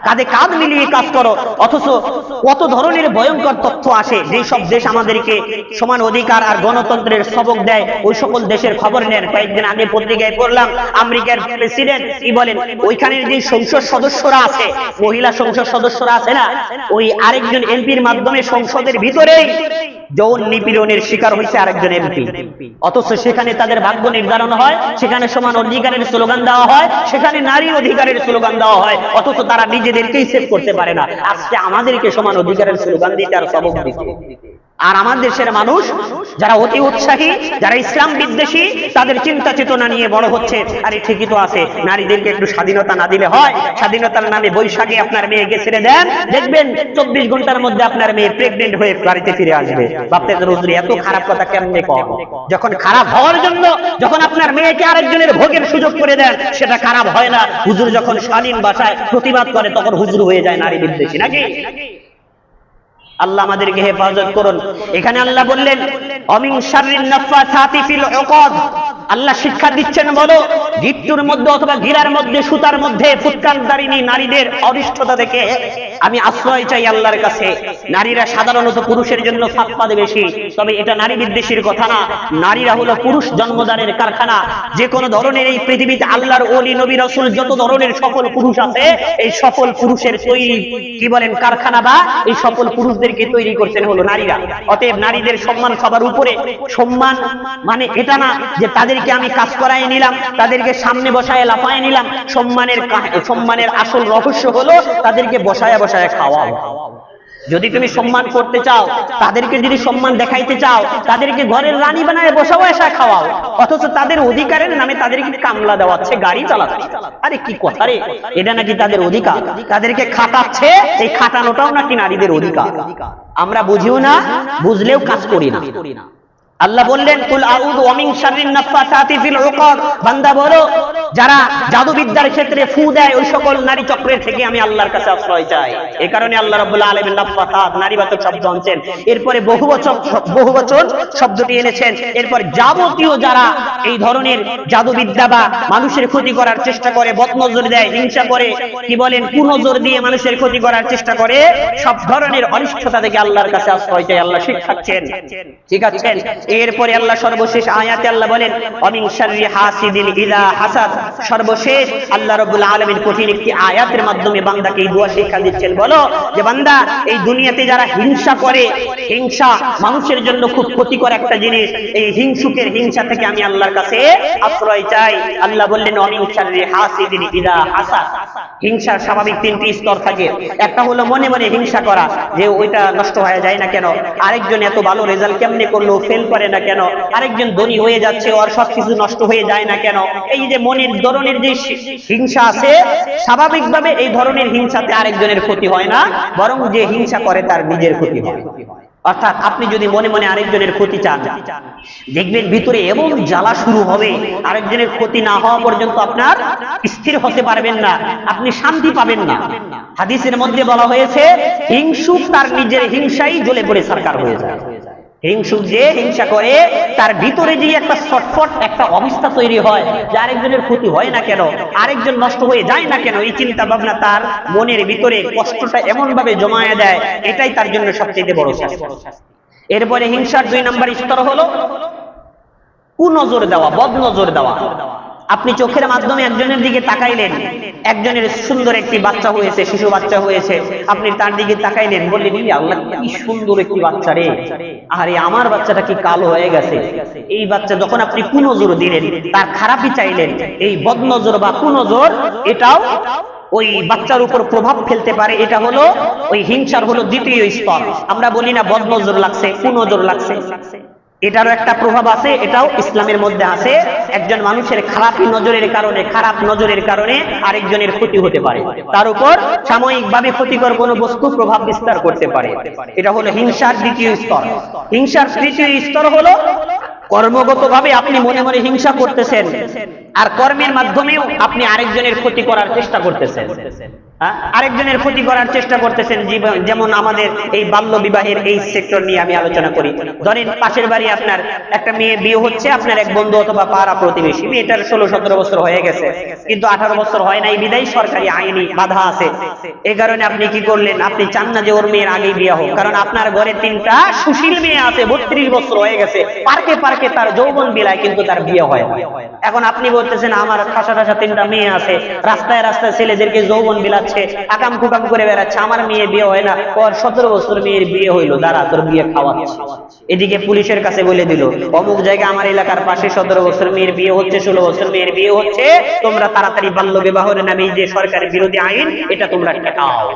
কাঁধে কাঁধ মিলিয়ে কাজ করো। অথচ কত ধরনের ভয়ঙ্কর তথ্য আসে, যেই সব দেশ আমাদেরকে সমান অধিকার আর গণতন্ত্রের সবক দেয়, ওই সকল দেশের খবর নেন। কয়েকদিন আগে পত্রিকায় পড়লাম, আমেরিকার প্রেসিডেন্ট কি বলেন, ওইখানের যে সংসদ সদস্যরা আছে, মহিলা সংসদ সদস্যরা আছে না, ওই আরেকজন এমপির মাধ্যমে সংসদের ভিতরেই যৌন নিপীড়নের শিকার হয়েছে আরেকজন এমপি। অথচ সেখানে তাদের ভাগ্য নির্ধারণ হয়, সেখানে সমান অধিকারের স্লোগান দেওয়া হয়, সেখানে নারী অধিকারের স্লোগান দেওয়া হয়। অথচ তারা নিজেদেরকেই সেভ করতে পারে না। আজকে আমাদেরকে সমান অধিকারের স্লোগান দিতে আর সবক দিতে। আর আমার দেশের মানুষ যারা অতি উৎসাহী, যারা ইসলাম বিদ্বেষী, তাদের চিন্তা চেতনা নিয়ে বড় হচ্ছে। আরে ঠিকই তো আছে, নারীদেরকে একটু স্বাধীনতা না দিলে হয়? স্বাধীনতার নামে বৈশাখে আপনার মেয়েকে ছেড়ে দেন, দেখবেন 24 ঘন্টার মধ্যে আপনার মেয়ে প্রেগনেন্ট হয়ে বাড়িতে ফিরে আসবে। ভাবতে হুজুর এত খারাপ কথা কেমনে কম? যখন খারাপ হওয়ার জন্য যখন আপনার মেয়েকে আরেকজনের ভোগের সুযোগ করে দেন, সেটা খারাপ হয় না। হুজুর যখন স্বাধীন ভাষায় প্রতিবাদ করে তখন হুজুর হয়ে যায় নারী বিদ্বেষী, নাকি? আল্লাহ আমাদেরকে হেফাজত করুন। এখানে আল্লাহ বললেন অমিন শাররিন নাফাসাতি ফিল উকাদ, আল্লাহ শিক্ষা দিচ্ছেন, বলো গিট্টুর মধ্যে অথবা গিরার মধ্যে সুতার মধ্যে ফুৎকারদারিনী নারীদের অনিষ্টতা থেকে আমি আশ্রয় চাই আল্লাহর কাছে। নারীরা সাধারণত পুরুষের জন্য ফাঁদে বেশি, তবে এটা নারী বিদ্বেষীর কথা না। নারীরা হলো পুরুষ জন্মদানের কারখানা। যে কোনো ধরনের এই পৃথিবীতে আল্লাহর ওলি নবী রাসূল যত ধরনের সফল পুরুষ আছে, এই সফল পুরুষের তৈরি কি বলেন কারখানা, বা এই সফল পুরুষদেরকে তৈরি করছেন হলো নারীরা। অতএব নারীদের সম্মান সবার উপরে। সম্মান মানে এটা না যে তাদেরকে আমি কাজ করাই নিলাম, তাদেরকে সামনে বসায় লাফায় নিলাম। সম্মানের আসল রহস্য হলো তাদেরকে বসায় বসায় খাওয়াও। যদি তুমি সম্মান করতে চাও, তাদেরকে যদি সম্মান দেখাইতে চাও, তাদেরকে ঘরের রানী বানায় বসাও, এসা খাওয়াও, অথচ তাদের অধিকারের নামে তাদেরকে কামলা দেওয়াচ্ছে, গাড়ি চালাচ্ছে। আরে কি কথা রে, এটা নাকি তাদের অধিকার? তাদেরকে খাটাচ্ছে, এই খাটানোটাও নাকি নারীদের অধিকার। আমরা বুঝিও না, বুঝলেও কাজ করি না। আল্লাহ বললেন কুল আউযু ওয়া মিন শাররিন নাফাসাতি ফিল উকাদ, বান্দা বলো যারা জাদুবিদ্যার ক্ষেত্রে ফু দেয় ওই সকল নারী চক্রের থেকে আমি আল্লাহর কাছে আশ্রয় চাই। এই কারণে আল্লাহ রাব্বুল আলামিন নাফাসাত নারীবাচক শব্দ আনছেন, এরপরে বহুবচন শব্দটি এনেছেন। এরপর যাবতীয় যারা এই ধরনের জাদুবিদ্যা বা মানুষের ক্ষতি করার চেষ্টা করে, বদনজর দেয়, হিংসা করে, কি বলেন কুনজর দিয়ে মানুষের ক্ষতি করার চেষ্টা করে, সব ধরনের অনিষ্টতা থেকে আল্লাহর কাছে আশ্রয় চাই। আল্লাহ শিখাচ্ছেন, ঠিক আছে। এরপরে আল্লাহ সর্বশেষ আয়াতে আল্লাহ বলেন অমিন শাররি হাসিদিন ইযা হাসাদ। সর্বশেষ আল্লাহ রাব্বুল আলামিন কঠিন একটি আয়াতের মাধ্যমে বান্দাকে এই দোয়া শিক্ষা দিচ্ছেন, বলো যে বান্দা এই দুনিয়াতে যারা হিংসা করে, হিংসা মানুষের জন্য খুব ক্ষতিকর একটা জিনিস, এই হিংসুকের হিংসা থেকে আমি আল্লাহর কাছে আশ্রয় চাই। আল্লাহ বললেন অমিন শাররি হাসিদিন ইযা হাসাদ। হিংসার স্বাভাবিক তিনটি স্তর থাকে। একটা হলো মনে মনে হিংসা করা, যে ওইটা নষ্ট হয়ে যায় না কেন, আরেকজন এত ভালো রেজাল্ট কেমনে করলো, ফেল করে না কেন, আরেকজন ধনী হয়ে যাচ্ছে, ওর সবকিছু নষ্ট হয়ে যায় না কেন। এই যে মনের ধরনের যে হিংসা আছে, স্বাভাবিকভাবে এই ধরনের হিংসাতে আরেকজনের ক্ষতি হয় না, বরং যে হিংসা করে তার নিজের ক্ষতি হয়। অর্থাৎ আপনি যদি মনে মনে আরেকজনের ক্ষতি চান, দেখবেন ভিতরে এমন জ্বালা শুরু হবে, আরেকজনের ক্ষতি না হওয়া পর্যন্ত আপনার স্থির হতে পারবেন না, আপনি শান্তি পাবেন না। হাদিসের মধ্যে বলা হয়েছে হিংসুক তার নিজের হিংসাই জ্বলে পড়ে সরকার হয়ে যায়। হিংসুক যে হিংসা করে তার ভিতরে যে একটা ছটফট একটা অবস্থা তৈরি হয়, যে আরেকজনের ক্ষতি হয় না কেন, আরেকজন নষ্ট হয়ে যায় না কেন, এই চিন্তা ভাবনা তার মনের ভিতরে কষ্টটা এমন ভাবে জমায়ে দেয়, এটাই তার জন্য সবচেয়ে বড় শাস্তি। এরপরে হিংসার 2 নম্বর স্তর হলো কুনজর দেওয়া, বদনজর দেওয়া। আপনি চোখের মাধ্যমে একজনের দিকে তাকাইলেন, একজনের সুন্দর একটি বাচ্চা হয়েছে, শিশু বাচ্চা হয়েছে, আপনি তার দিকে তাকাইলেন, বললেন আল্লাহ কি সুন্দর একটি বাচ্চা রে, আরে আমার বাচ্চাটা কি কালো হয়ে গেছে। এই বাচ্চা যখন আপনি কুনজর দিলেন, তার খারাপই চাইলেন, এই বদনজর বা কুনজর এটাও ওই বাচ্চার উপর প্রভাব ফেলতে পারে। এটা হলো ওই হিংসার হলো দ্বিতীয় স্তর। আমরা বলি না বদনজর লাগছে, কুনজর লাগছে, এটারও একটা প্রভাব আছে, এটাও ইসলামের মধ্যে আছে। একজন মানুষের খারাপ নজরের কারণে আরেকজনের ক্ষতি হতে পারে, তার উপর সাময়িকভাবে ক্ষতিকর কোনো বস্তু প্রভাব বিস্তার করতে পারে। এটা হলো হিংসার দ্বিতীয় স্তর। হিংসার তৃতীয় স্তর হলো কর্মগতভাবে আপনি মনে মনে হিংসা করতেছেন, আর কর্মের মাধ্যমেও আপনি আরেকজনের ক্ষতি করার চেষ্টা করতেছেন। আরেকজনের ক্ষতি করার চেষ্টা করতেছেন। যেমন আমাদের এই বাল্য বিবাহের এই সেক্টর নিয়ে আমি আলোচনা করি। ধরেন পাশের বাড়ি আপনার একটা মেয়ে বিয়ে হচ্ছে, আপনার এক বন্ধু অথবা পাড়া প্রতিবেশী, মেয়েটার 16-17 বছর হয়ে গেছে, কিন্তু 18 বছর হয় নাই বিদায় সরকারি আইনি বাধা আছে। এই কারণে আপনি কি করলেন, আপনি চান না যে ওর মেয়ের আগেই বিয়ে হোক, কারণ আপনার ঘরে 3টা সুশীল মেয়ে আছে, 32 বছর হয়ে গেছে, পার্কে পার্কে তার যৌবন বিলায়, কিন্তু তার বিয়ে হয় না। এখন আপনি বলতেছেন আমার ঠাসা 3টা মেয়ে আছে, রাস্তায় রাস্তায় ছেলেদেরকে যৌবন বিলাচ্ছে, আকাম কুকাম করে বেড়াচ্ছে, আমার মেয়ে বিয়ে হয় না, ওর 17 বছর মেয়ের বিয়ে হইলো, দাঁড়া তোর বিয়ে খাওয়াচ্ছে। এদিকে পুলিশের কাছে বলে দিল অমুক জায়গায় আমার এলাকার পাশে 17 বছর মেয়ের বিয়ে হচ্ছে, 16 বছর মেয়ের বিয়ে হচ্ছে, তোমরা তাড়াতাড়ি বাল্য বিবাহের নামে যে সরকারি বিরোধী আইন এটা তোমরা ঠেকাও।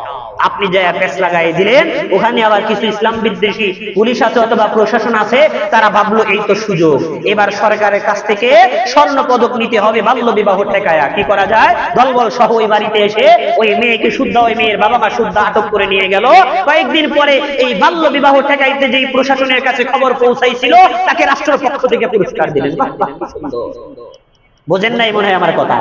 আপনি যা পেশ লাগাই দিলেন, ওখানে আবার কিছু ইসলাম বিদ্বেষী পুলিশ আছে অথবা প্রশাসন আছে, তারা ভাবলো এই তো সুযোগ, এবার সরকারের কাছ থেকে স্বর্ণ পদক নিতে হবে, বাল্য বিবাহ ঠেকায়া। কি করা যায়, দলবল সহ ওই বাড়িতে এসে ওই মেয়েকে শুদ্ধ, ওই মেয়ের বাবা মা শুদ্ধ আটক করে নিয়ে গেল। কয়েকদিন পরে এই বাল্য বিবাহ ঠেকাইতে যেই প্রশাসনের কাছে খবর পৌঁছাইছিল, তাকে রাষ্ট্রের পক্ষ থেকে পুরস্কার দিলেন। বোঝেন নাই মনে হয় আমার কথা?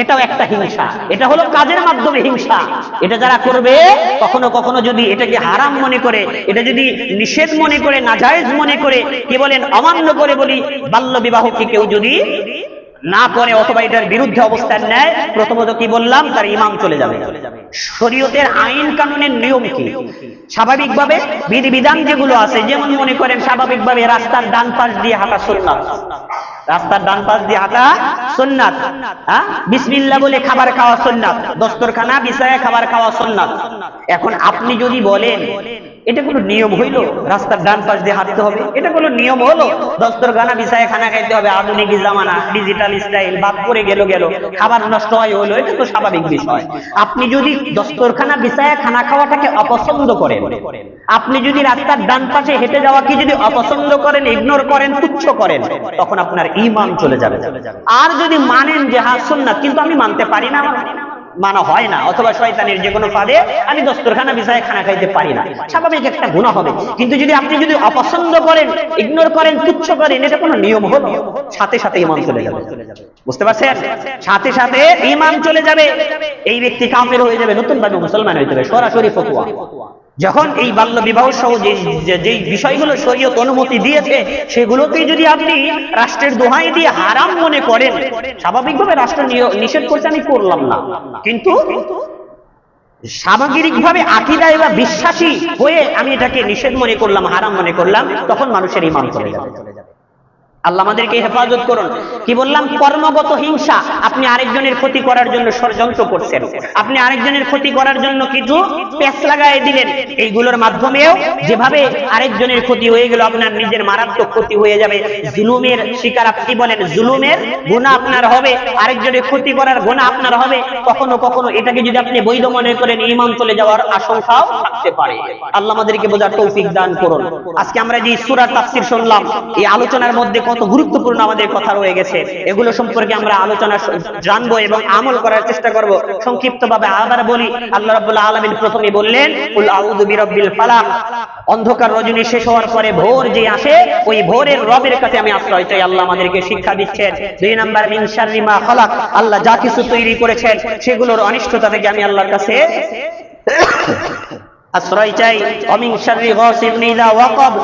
এটাও একটা হিংসা, এটা হলো কাজের মাধ্যমে হিংসা। এটা যারা করবে কখনো কখনো যদি এটাকে হারাম মনে করে, এটা যদি নিষেধ মনে করে, নাজায়েজ মনে করে, কি বলেন অমান্য করে বলি, বাল্য বিবাহকে কেউ যদি না করে অথবা এটার বিরুদ্ধে অবস্থান নেয়, প্রথমত কি বললাম, তার ঈমান চলে যাবে। শরীয়তের আইন কানুনের নিয়ম কি? স্বাভাবিকভাবে বিধিবিধান যেগুলো আছে, যেমন মনে করেন স্বাভাবিকভাবে রাস্তার ডান পাশ দিয়ে হাঁটা সুন্নাত, রাস্তার ডান পাশ দিয়ে হাঁটা সুন্নাত, বিসমিল্লাহ বলে খাবার খাওয়া সুন্নাত, দস্তরখানা বিছায় খাবার খাওয়া সুন্নাত। এখন আপনি যদি বলেন এটা কোনো নিয়ম হইল রাস্তার ডান পাশ দিয়ে হাঁটতে হবে, এটা কোনো নিয়ম হলো দস্তরখানা বিছায় খানা খাইতে হবে, আধুনিক জামানা, ডিজিটাল স্টাইল, বাদ পড়ে গেল, খাবার নষ্ট হয় হলো, এটা তো স্বাভাবিক বিষয়। আপনি যদি দস্তরখানা বিছায় খানা খাওয়াটাকে অপছন্দ করেন, আপনি যদি রাস্তার ডান পাশে হেঁটে যাওয়াকে যদি অপছন্দ করেন, ইগনোর করেন, তুচ্ছ করেন, তখন আপনার ঈমান চলে যাবে। আর যদি মানেন যে হ্যাঁ সুন্নাত, কিন্তু আমি মানতে পারি না, মানা হয় না, অথবা শয়তানের যে কোনো ফাঁদে আমি দস্তরখানা বিছায় খানা খাইতে পারি না, স্বাভাবিক একটা গুনাহ হবে। কিন্তু যদি আপনি যদি অপছন্দ করেন, ইগনোর করেন, তুচ্ছ করেন, এটা কোনো নিয়ম হলো, সাথে সাথে ঈমান চলে যাবে। বুঝতে পারছেন? সাথে সাথে ঈমান চলে যাবে, এই ব্যক্তি কাফের হয়ে যাবে, নতুন ভাবে মুসলমান হয়ে যাবে, সরাসরি ফতোয়া। যখন এই বাল্য বিবাহ সহ যে বিষয়গুলো শরীয়ত অনুমতি দিয়েছে, সেগুলোকে যদি আপনি রাষ্ট্রের দোহাই দিয়ে হারাম মনে করেন, স্বাভাবিকভাবে রাষ্ট্র নিষেধ করছে, আমি করলাম না, কিন্তু সামগ্রিকভাবে আকীদায় বা বিশ্বাসী হয়ে আমি এটাকে নিষেধ মনে করলাম, হারাম মনে করলাম, তখন মানুষের ঈমান চলে যাবে। আল্লাহ আমাদেরকে হেফাজত করুন। কি বললাম? কর্মগত হিংসা, আপনি আরেকজনের ক্ষতি করার জন্য ষড়যন্ত্র করছেন, আপনি আরেকজনের ক্ষতি করার জন্য কিছু পেঁচ লাগাই দিলেন, এইগুলোর মাধ্যমেও যেভাবে আরেকজনের ক্ষতি হয়ে গেল, আপনার নিজের মারাত্মক ক্ষতি হয়ে যাবে। জুলুমের শিকার আপনি বলেন, জুলুমের গুনাহ আপনার হবে, আরেকজনের ক্ষতি করার গুনাহ আপনার হবে। কখনো কখনো এটাকে যদি আপনি বৈধ মনে করেন, ঈমান চলে যাওয়ার আশঙ্কাও থাকতে পারে। আল্লাহ আমাদেরকে বোঝার তৌফিক দান করুন। আজকে আমরা যে সূরার তাফসীর শুনলাম, এই আলোচনার মধ্যে কত গুরুত্বপূর্ণ আমাদের কথা রয়ে গেছে, এগুলো সম্পর্কে আমরা আলোচনা জানবো এবং আমল করার চেষ্টা করব। সংক্ষিপ্তভাবে আবার বলি, আল্লাহ রাব্বুল আলামিন প্রথমে বললেন কুল আউযু বিরাব্বিল ফালাক, অন্ধকার রজনী শেষ হওয়ার পরে ভোর যে আসে, ওই ভোরের রবের কাছে আমি আশ্রয় চাই। আল্লাহ আমাদেরকে শিক্ষা দিচ্ছেন। 2 নাম্বার, মিন শাররি মা খালাক, আল্লাহ যা কিছু তৈরি করেছেন সেগুলোর অনিষ্টতা থেকে আমি আল্লাহর কাছে আশ্রয় চাই। ওয়া মিন শাররি গাসিকিন ইযা ওয়াকাব,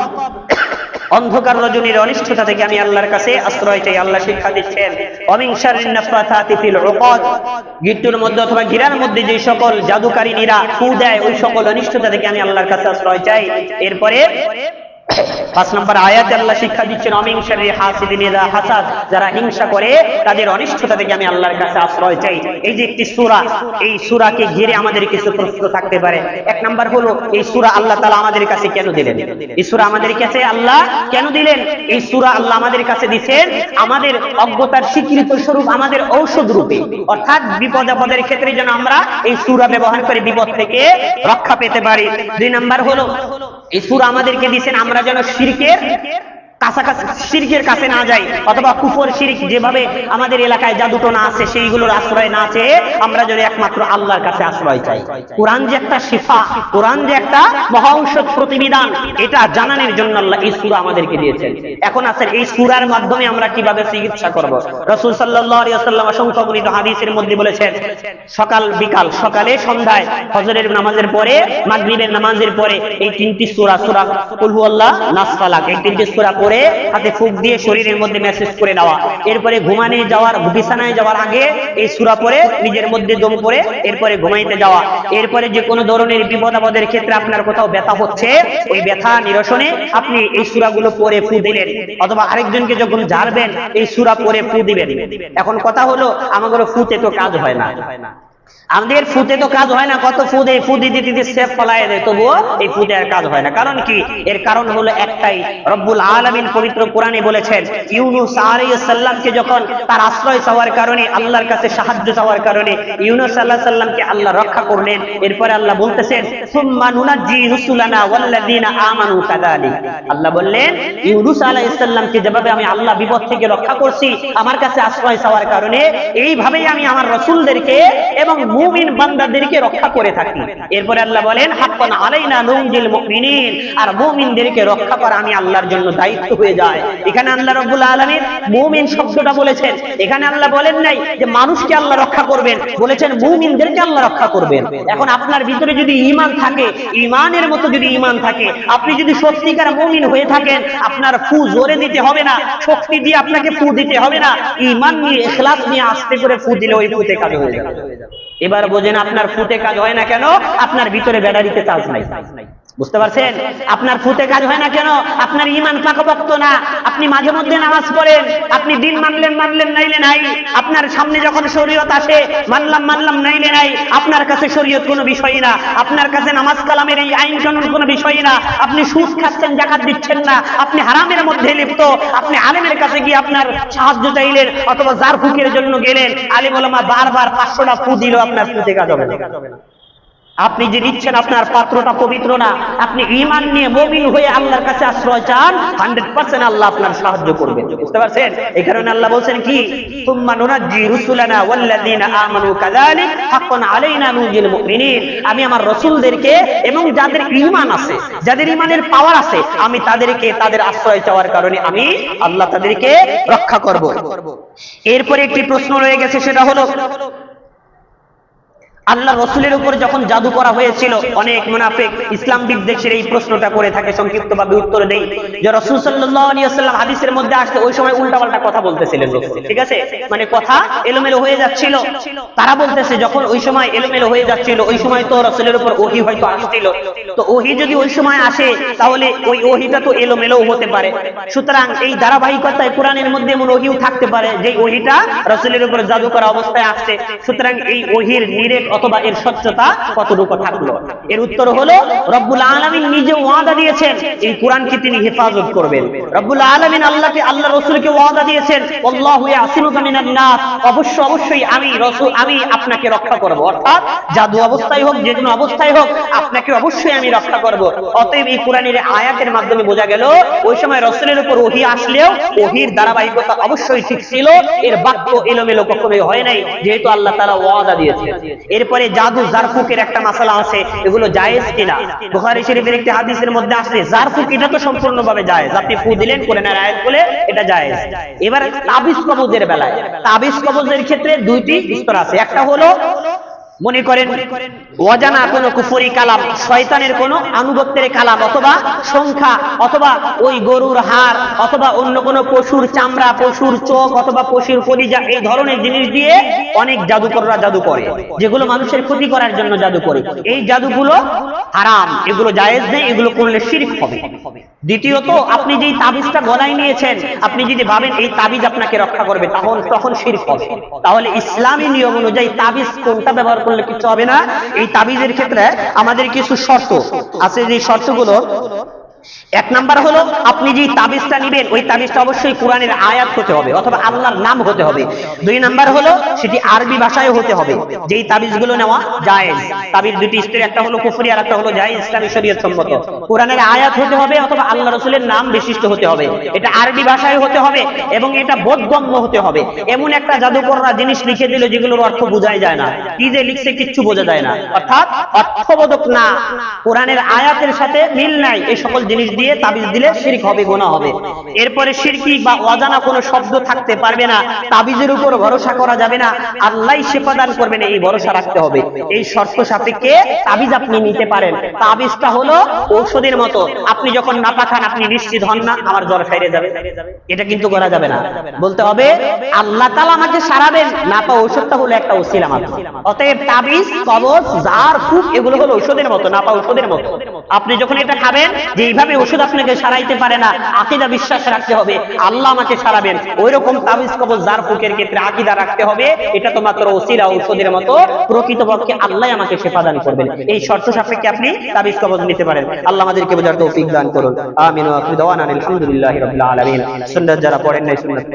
অন্ধকার রজনীর অনিষ্টতা থেকে আমি আল্লাহর কাছে আশ্রয় চাই। আল্লাহ শিক্ষা দিচ্ছেন ওয়া মিন শাররিন নাফাসাতি ফিল উকাদ, গিট্টুর মধ্যে অথবা গিরার মধ্যে যে সকল জাদুকারীরা ফু দেয়, ওই সকল অনিষ্টতা থেকে আমি আল্লাহর কাছে আশ্রয় চাই। এরপরে 5 নম্বর আয়াতে আল্লাহ শিক্ষা দিচ্ছেন ওয়া মিন শাররি হাসিদিন ইযা হাসাদ, যারা হিংসা করে তাদের অনিষ্টতা থেকে আমি আল্লাহর কাছে আশ্রয় চাই। এই যে একটি সূরা, এই সূরাকে ঘিরে আমাদের কিছু প্রশ্ন থাকতে পারে। 1 নাম্বার হলো, এই সূরা আল্লাহ তাআলা আমাদের কাছে কেন দিলেন? এই সূরা আমাদের কাছে আল্লাহ কেন দিলেন? এই সূরা আল্লাহ আমাদের কাছে দিবেন আমাদের অজ্ঞতার স্বীকৃত স্বরূপ, আমাদের ঔষধ রূপে, অর্থাৎ বিপদ আপদের ক্ষেত্রে যেন আমরা এই সূরা ব্যবহার করে বিপদ থেকে রক্ষা পেতে পারি। 2 নাম্বার হলো, এই সূরা আমাদেরকে দিবেন আমরা যেন শিরকের কাছে না যাই, অথবা কুফর শিরক যেভাবে আমাদের এলাকায় জাদুটোনা আছে সেইগুলোর আশ্রয় না চেয়ে আমরা যেন একমাত্র আল্লাহর কাছে আশ্রয় চাই। কোরআন যে একটা শিফা, কোরআন যে একটা মহা ঔষধ প্রতিবিধান, এটা জানানোর জন্য আল্লাহ এই সূরা আমাদেরকে দিয়েছেন। এখন আছে এই সূরার মাধ্যমে আমরা কিভাবে চিকিৎসা করব। রাসূল সাল্লাল্লাহু আলাইহি ওয়াসাল্লাম অসংখ্য বর্ণিত হাদিসের মধ্যে বলেছেন, সকাল বিকাল, সকালে সন্ধ্যায়, ফজরের নামাজের পরে, মাগরিবের নামাজের পরে এই 3টি সূরা, সূরা কুল হুয়াল্লাহ, নাস, ফালাক, এই 3টি সূরা পড়ে হাতে ফুঁক দিয়ে শরীরের মধ্যে মেসেজ করে নেওয়া। এরপরে ঘুমানে যাওয়ার, বিছানায় যাওয়ার আগে এই সূরা পড়ে নিজের মধ্যে দম করে এরপরে ঘুমাইতে যাওয়া। এরপরে যে কোনো ধরনের বিপদ আপদের ক্ষেত্রে আপনার কোথাও ব্যথা হচ্ছে, ওই ব্যথা নিরসনে আপনি এই সূরাগুলো পড়ে ফু দিলেন, অথবা আরেকজনকে যখন ঝাড়বেন এই সূরা পড়ে ফু দিবেন। এখন কথা হলো, আমাদের ফুতে তো কাজ হয় না, আমাদের ফুতে তো কাজ হয় না, কত ফু দিতে সেফ ফলায় দেয়, তবুও এই ফুতে আর কাজ হয় না। কারণ কি? এর কারণ হলো একটাই, রব্বুল আলামিন পবিত্র কোরআনে বলেছেন, ইউনূস আলাইহিস সালামকে যখন তার আশ্রয় চাওয়ার কারণে, আল্লাহর কাছে সাহায্য চাওয়ার কারণে ইউনূস আলাইহিস সালামকে আল্লাহ রক্ষা করলেন। এরপরে আল্লাহ বলতেছেন, সুম্মা নুনাজ্জি রুসুলানা ওয়াল্লাযিনা আমানু কাযালিক, আল্লাহ বললেন ইউনূস আলাইহিস সালামকে যেভাবে আমি আল্লাহ বিপদ থেকে রক্ষা করছি আমার কাছে আশ্রয় চাওয়ার কারণে, এইভাবেই আমি আমার রাসূলদেরকে এবং মুমিন বান্দাদেরকে রক্ষা করে থাকি। এরপরে আল্লাহ বলেন হাক্কান আলাইনা নুনজিল মুমিনিন, আর মুমিনদেরকে রক্ষা করা আমি আল্লাহর জন্য দায়িত্ব হয়ে যায়। এখানে আল্লাহ রাব্বুল আলামিন মুমিন শব্দটা বলেছেন, এখানে আল্লাহ বলেন নাই যে মানুষকে আল্লাহ রক্ষা করবেন, বলেছেন মুমিনদেরকে আল্লাহ রক্ষা করবেন। এখন আপনার ভিতরে যদি ঈমান থাকে, ঈমানের মতো যদি ঈমান থাকে, আপনি যদি সত্যিকার মুমিন হয়ে থাকেন, আপনার ফু জোরে দিতে হবে না, শক্তি দিয়ে আপনাকে ফু দিতে হবে না, ঈমান নিয়ে ইখলাস নিয়ে আস্তে করে ফু দিলে ওই ফুতে কাজ হয়ে যাবে। এবার বোঝেন আপনার ফুতে কাজ হয় না কেন? আপনার ভিতরে ব্যাটারিতে চার্জ নাই। বুঝতে পারছেন? আপনার ফুতে কাজ হয় না কেন? আপনার ঈমান পাকাপোক্ত না। আপনি মাঝে মধ্যে নামাজ পড়েন, আপনি দিন মানলেন নাইলে নাই, আপনার সামনে যখন শরীয়ত আসে মানলাম নাইলে নাই, আপনার কাছে শরীয়ত কোনো বিষয় না, আপনার কাছে নামাজ কালামের এই আইন কানুন কোনো বিষয় না, আপনি সুদ খাচ্ছেন, যাকাত দিচ্ছেন না, আপনি হারামের মধ্যে লিপ্ত, আপনি আলেমের কাছে গিয়ে আপনার সাহায্য চাইলেন অথবা জার ফুকের জন্য গেলেন, আলেম ওলামা বারবার 500টা ফু দিল, আপনার ফুতে কাজ হবে না। আপনি যে দিচ্ছেন আপনার পাত্রটা পবিত্র না। আপনি ঈমান নিয়ে মুমিন হয়ে আল্লাহর কাছে আশ্রয় চান, 100% আল্লাহ আপনার সাহায্য করবেন। বুঝতে পারছেন? এই কারণে আল্লাহ বলেন কি সুম্মা নুনাজ্জি রুসুলানা ওয়াল্লাযিনা আমানু কাযালিক হাক্কান আলাইনা নুনজিল মুমিনিন, আমি আমার রাসূলদেরকে এবং যাদের ঈমান আছে, যাদের ঈমানের পাওয়ার আছে, আমি তাদেরকে তাদের আশ্রয় চাওয়ার কারণে আমি আল্লাহ তাদেরকে রক্ষা করব। এরপরে একটি প্রশ্ন রয়ে গেছে, সেটা হলো আল্লাহ রসুলের উপর যখন জাদু করা হয়েছিল, অনেক মুনাফিক ইসলাম বিদ্বেষের এই প্রশ্নটা করে থাকে, সংক্ষিপ্তভাবে উত্তর দেই যে রাসূল সাল্লাল্লাহু আলাইহি ওয়াসাল্লাম হাদিসের মধ্যে আসছে ওই সময় উল্টাপাল্টা কথা বলতেছিলেন, ঠিক আছে, মানে কথা এলোমেলো হয়ে যাচ্ছিল। তারা বলতেছে যখন ওই সময় এলোমেলো হয়ে যাচ্ছিল, ওই সময় তো রাসূলের উপর ওহী হয়তো আসছিল, তো ওহী যদি ওই সময় আসে তাহলে ওই ওহীটা তো এলোমেলোও হতে পারে। সুতরাং এই ধারাবাহিকতায় কোরআনের মধ্যে এমন ওহীও থাকতে পারে যে ওহীটা রাসূলের উপর জাদু করা অবস্থায় আসছে। সুতরাং এই ওহীর নিরেট অথবা এর সত্যতা কতটুকু থাকলো? এর উত্তর হলো রব্বুল আলামিন নিজে ওয়াদা দিয়েছেন এই কোরআনকে তিনি হেফাজত করবেন। রব্বুল আলামিন আল্লাহ রাসূলকে ওয়াদা দিয়েছেন আল্লাহু ইয়াসিমুকা মিনান নাস, অবশ্যই আমি আপনাকে রক্ষা করব, অর্থাৎ জাদু অবস্থায় হোক, যে কোনো অবস্থায় হোক, আপনাকে অবশ্যই আমি রক্ষা করব। অতএব এই কোরআনের আয়াতের মাধ্যমে বোঝা গেল ওই সময় রাসূলের উপর ওহী আসলেও ওহীর ধারাবাহিকতা অবশ্যই ঠিক ছিল, এর বাক্য এলোমেলো কখনোই হয় নাই, যেহেতু আল্লাহ তাআলা ওয়াদা দিয়েছেন। এরপরে জাদু জারফুকের একটা মাসালা আছে, এগুলো জায়েজ কিনা? বুখারী শরীফের একটি হাদিসের মধ্যে আসছে জারফুক এটা তো সম্পূর্ণভাবে জায়েজ, আপনি ফু দিলেন কোরআনের আয়াত বলে এটা জায়েজ। এবার তাবিজ কবজের বেলায়, তাবিজ কবজের ক্ষেত্রে দুইটি স্তর আছে। একটা হলো মনে করেন অজানা কোনো কুফরি কালাম, শয়তানের কোনো আনুগত্যের কালাম, অথবা সংখ্যা, অথবা ওই গরুর হাড়, অথবা অন্য কোনো পশুর চামড়া, পশুর চোখ, অথবা পশুর কলিজা, এই ধরনের জিনিস দিয়ে অনেক জাদুকররা জাদু করে, যেগুলো মানুষের ক্ষতি করার জন্য জাদু করে। এই জাদুগুলো হারাম, এগুলো জায়েজ নেই, এগুলো করলে শিরক হবে। দ্বিতীয়ত আপনি যেই তাবিজটা গলায় নিয়েছেন, আপনি যদি ভাবেন এই তাবিজ আপনাকে রক্ষা করবে, তখন শিরক হবে। তাহলে ইসলামী নিয়ম অনুযায়ী তাবিজ কোনটা ব্যবহার করলে কিছু হবে না। এই তাবিজের ক্ষেত্রে আমাদের কিছু শর্ত আছে, যে শর্তগুলো এক নাম্বার হলো আপনি যে তাবিজটা নেবেন ওই তাবিজটা অবশ্যই কোরআনের আয়াত হতে হবে অথবা আল্লাহর নাম হতে হবে। দুই নাম্বার হলো সেটি আরবি ভাষায় হতে হবে। যেই তাবিজগুলো নেওয়া জায়েজ, তাবিজ দুটি স্তরে, একটা হলো কুফরি আর একটা হলো জায়েজ, ইসলামী শরীয়ত সম্মত। কোরআনের আয়াত হতে হবে অথবা আল্লাহ রাসূলের নাম বিশিষ্ট হতে হবে, এটা আরবি ভাষায় হতে হবে এবং এটা বোধগম্য হতে হবে। এমন একটা জাদুকররা জিনিস লিখে দিল যেগুলোর অর্থ বোঝাই যায় না, কি যে লিখছে কিচ্ছু বোঝা যায় না, অর্থাৎ অর্থবোধক না, কোরআনের আয়াতের সাথে মিল নাই, এই সকল জিনিস দিয়ে তাবিজ দিলে শিরক হবে, গুনাহ হবে। এরপরে শিরকি বা অজানা কোনো শব্দ থাকতে পারবে না, তাবিজের উপর ভরসা করা যাবে না, আল্লাহই শিফা দান করবেন এই ভরসা রাখতে হবে। এই শর্ত সাপেক্ষে তাবিজ আপনি নিতে পারেন। তাবিজটা হলো ঔষধের মতো, আপনি যখন নাপা খান আপনি নিশ্চিত হন না আমার জ্বর সেরে যাবে, এটা কিন্তু করা যাবে না। বলতে হবে আল্লাহ তাআলা আমাকে সারাবেন, নাপা ঔষধটা হলো একটা ওসিলা মাত্র। অতএব তাবিজ, কবজ, জার, ফুক এগুলো হলো ঔষধের মতো, নাপা ঔষধের মতো। আপনি যখন এটা খাবেন, যে এইভাবে ওষুধ আপনাকে সারাইতে পারে না, আকীদা বিশ্বাস রাখতে হবে আল্লাহ আমাকে সারাবেন। ওইরকম তাবিজ কবজ জার ফুকের ক্ষেত্রে আকীদা রাখতে হবে এটা তো মাত্র ওসিলা, ঔষধের মতো, প্রকৃতপক্ষে আল্লাহ আমাকে শিফা দান করবেন। এই শর্ত সাপেক্ষে আপনি তাবিজ কবজ নিতে পারেন। আল্লাহ আমাদেরকে বোঝার তৌফিক দান করুন। আমিন ওয়া আখিরু দাওয়ানা আলহামদুলিল্লাহি রাব্বিল আলামিন। সুন্নাত যারা পড়েন নাই সুন্নাত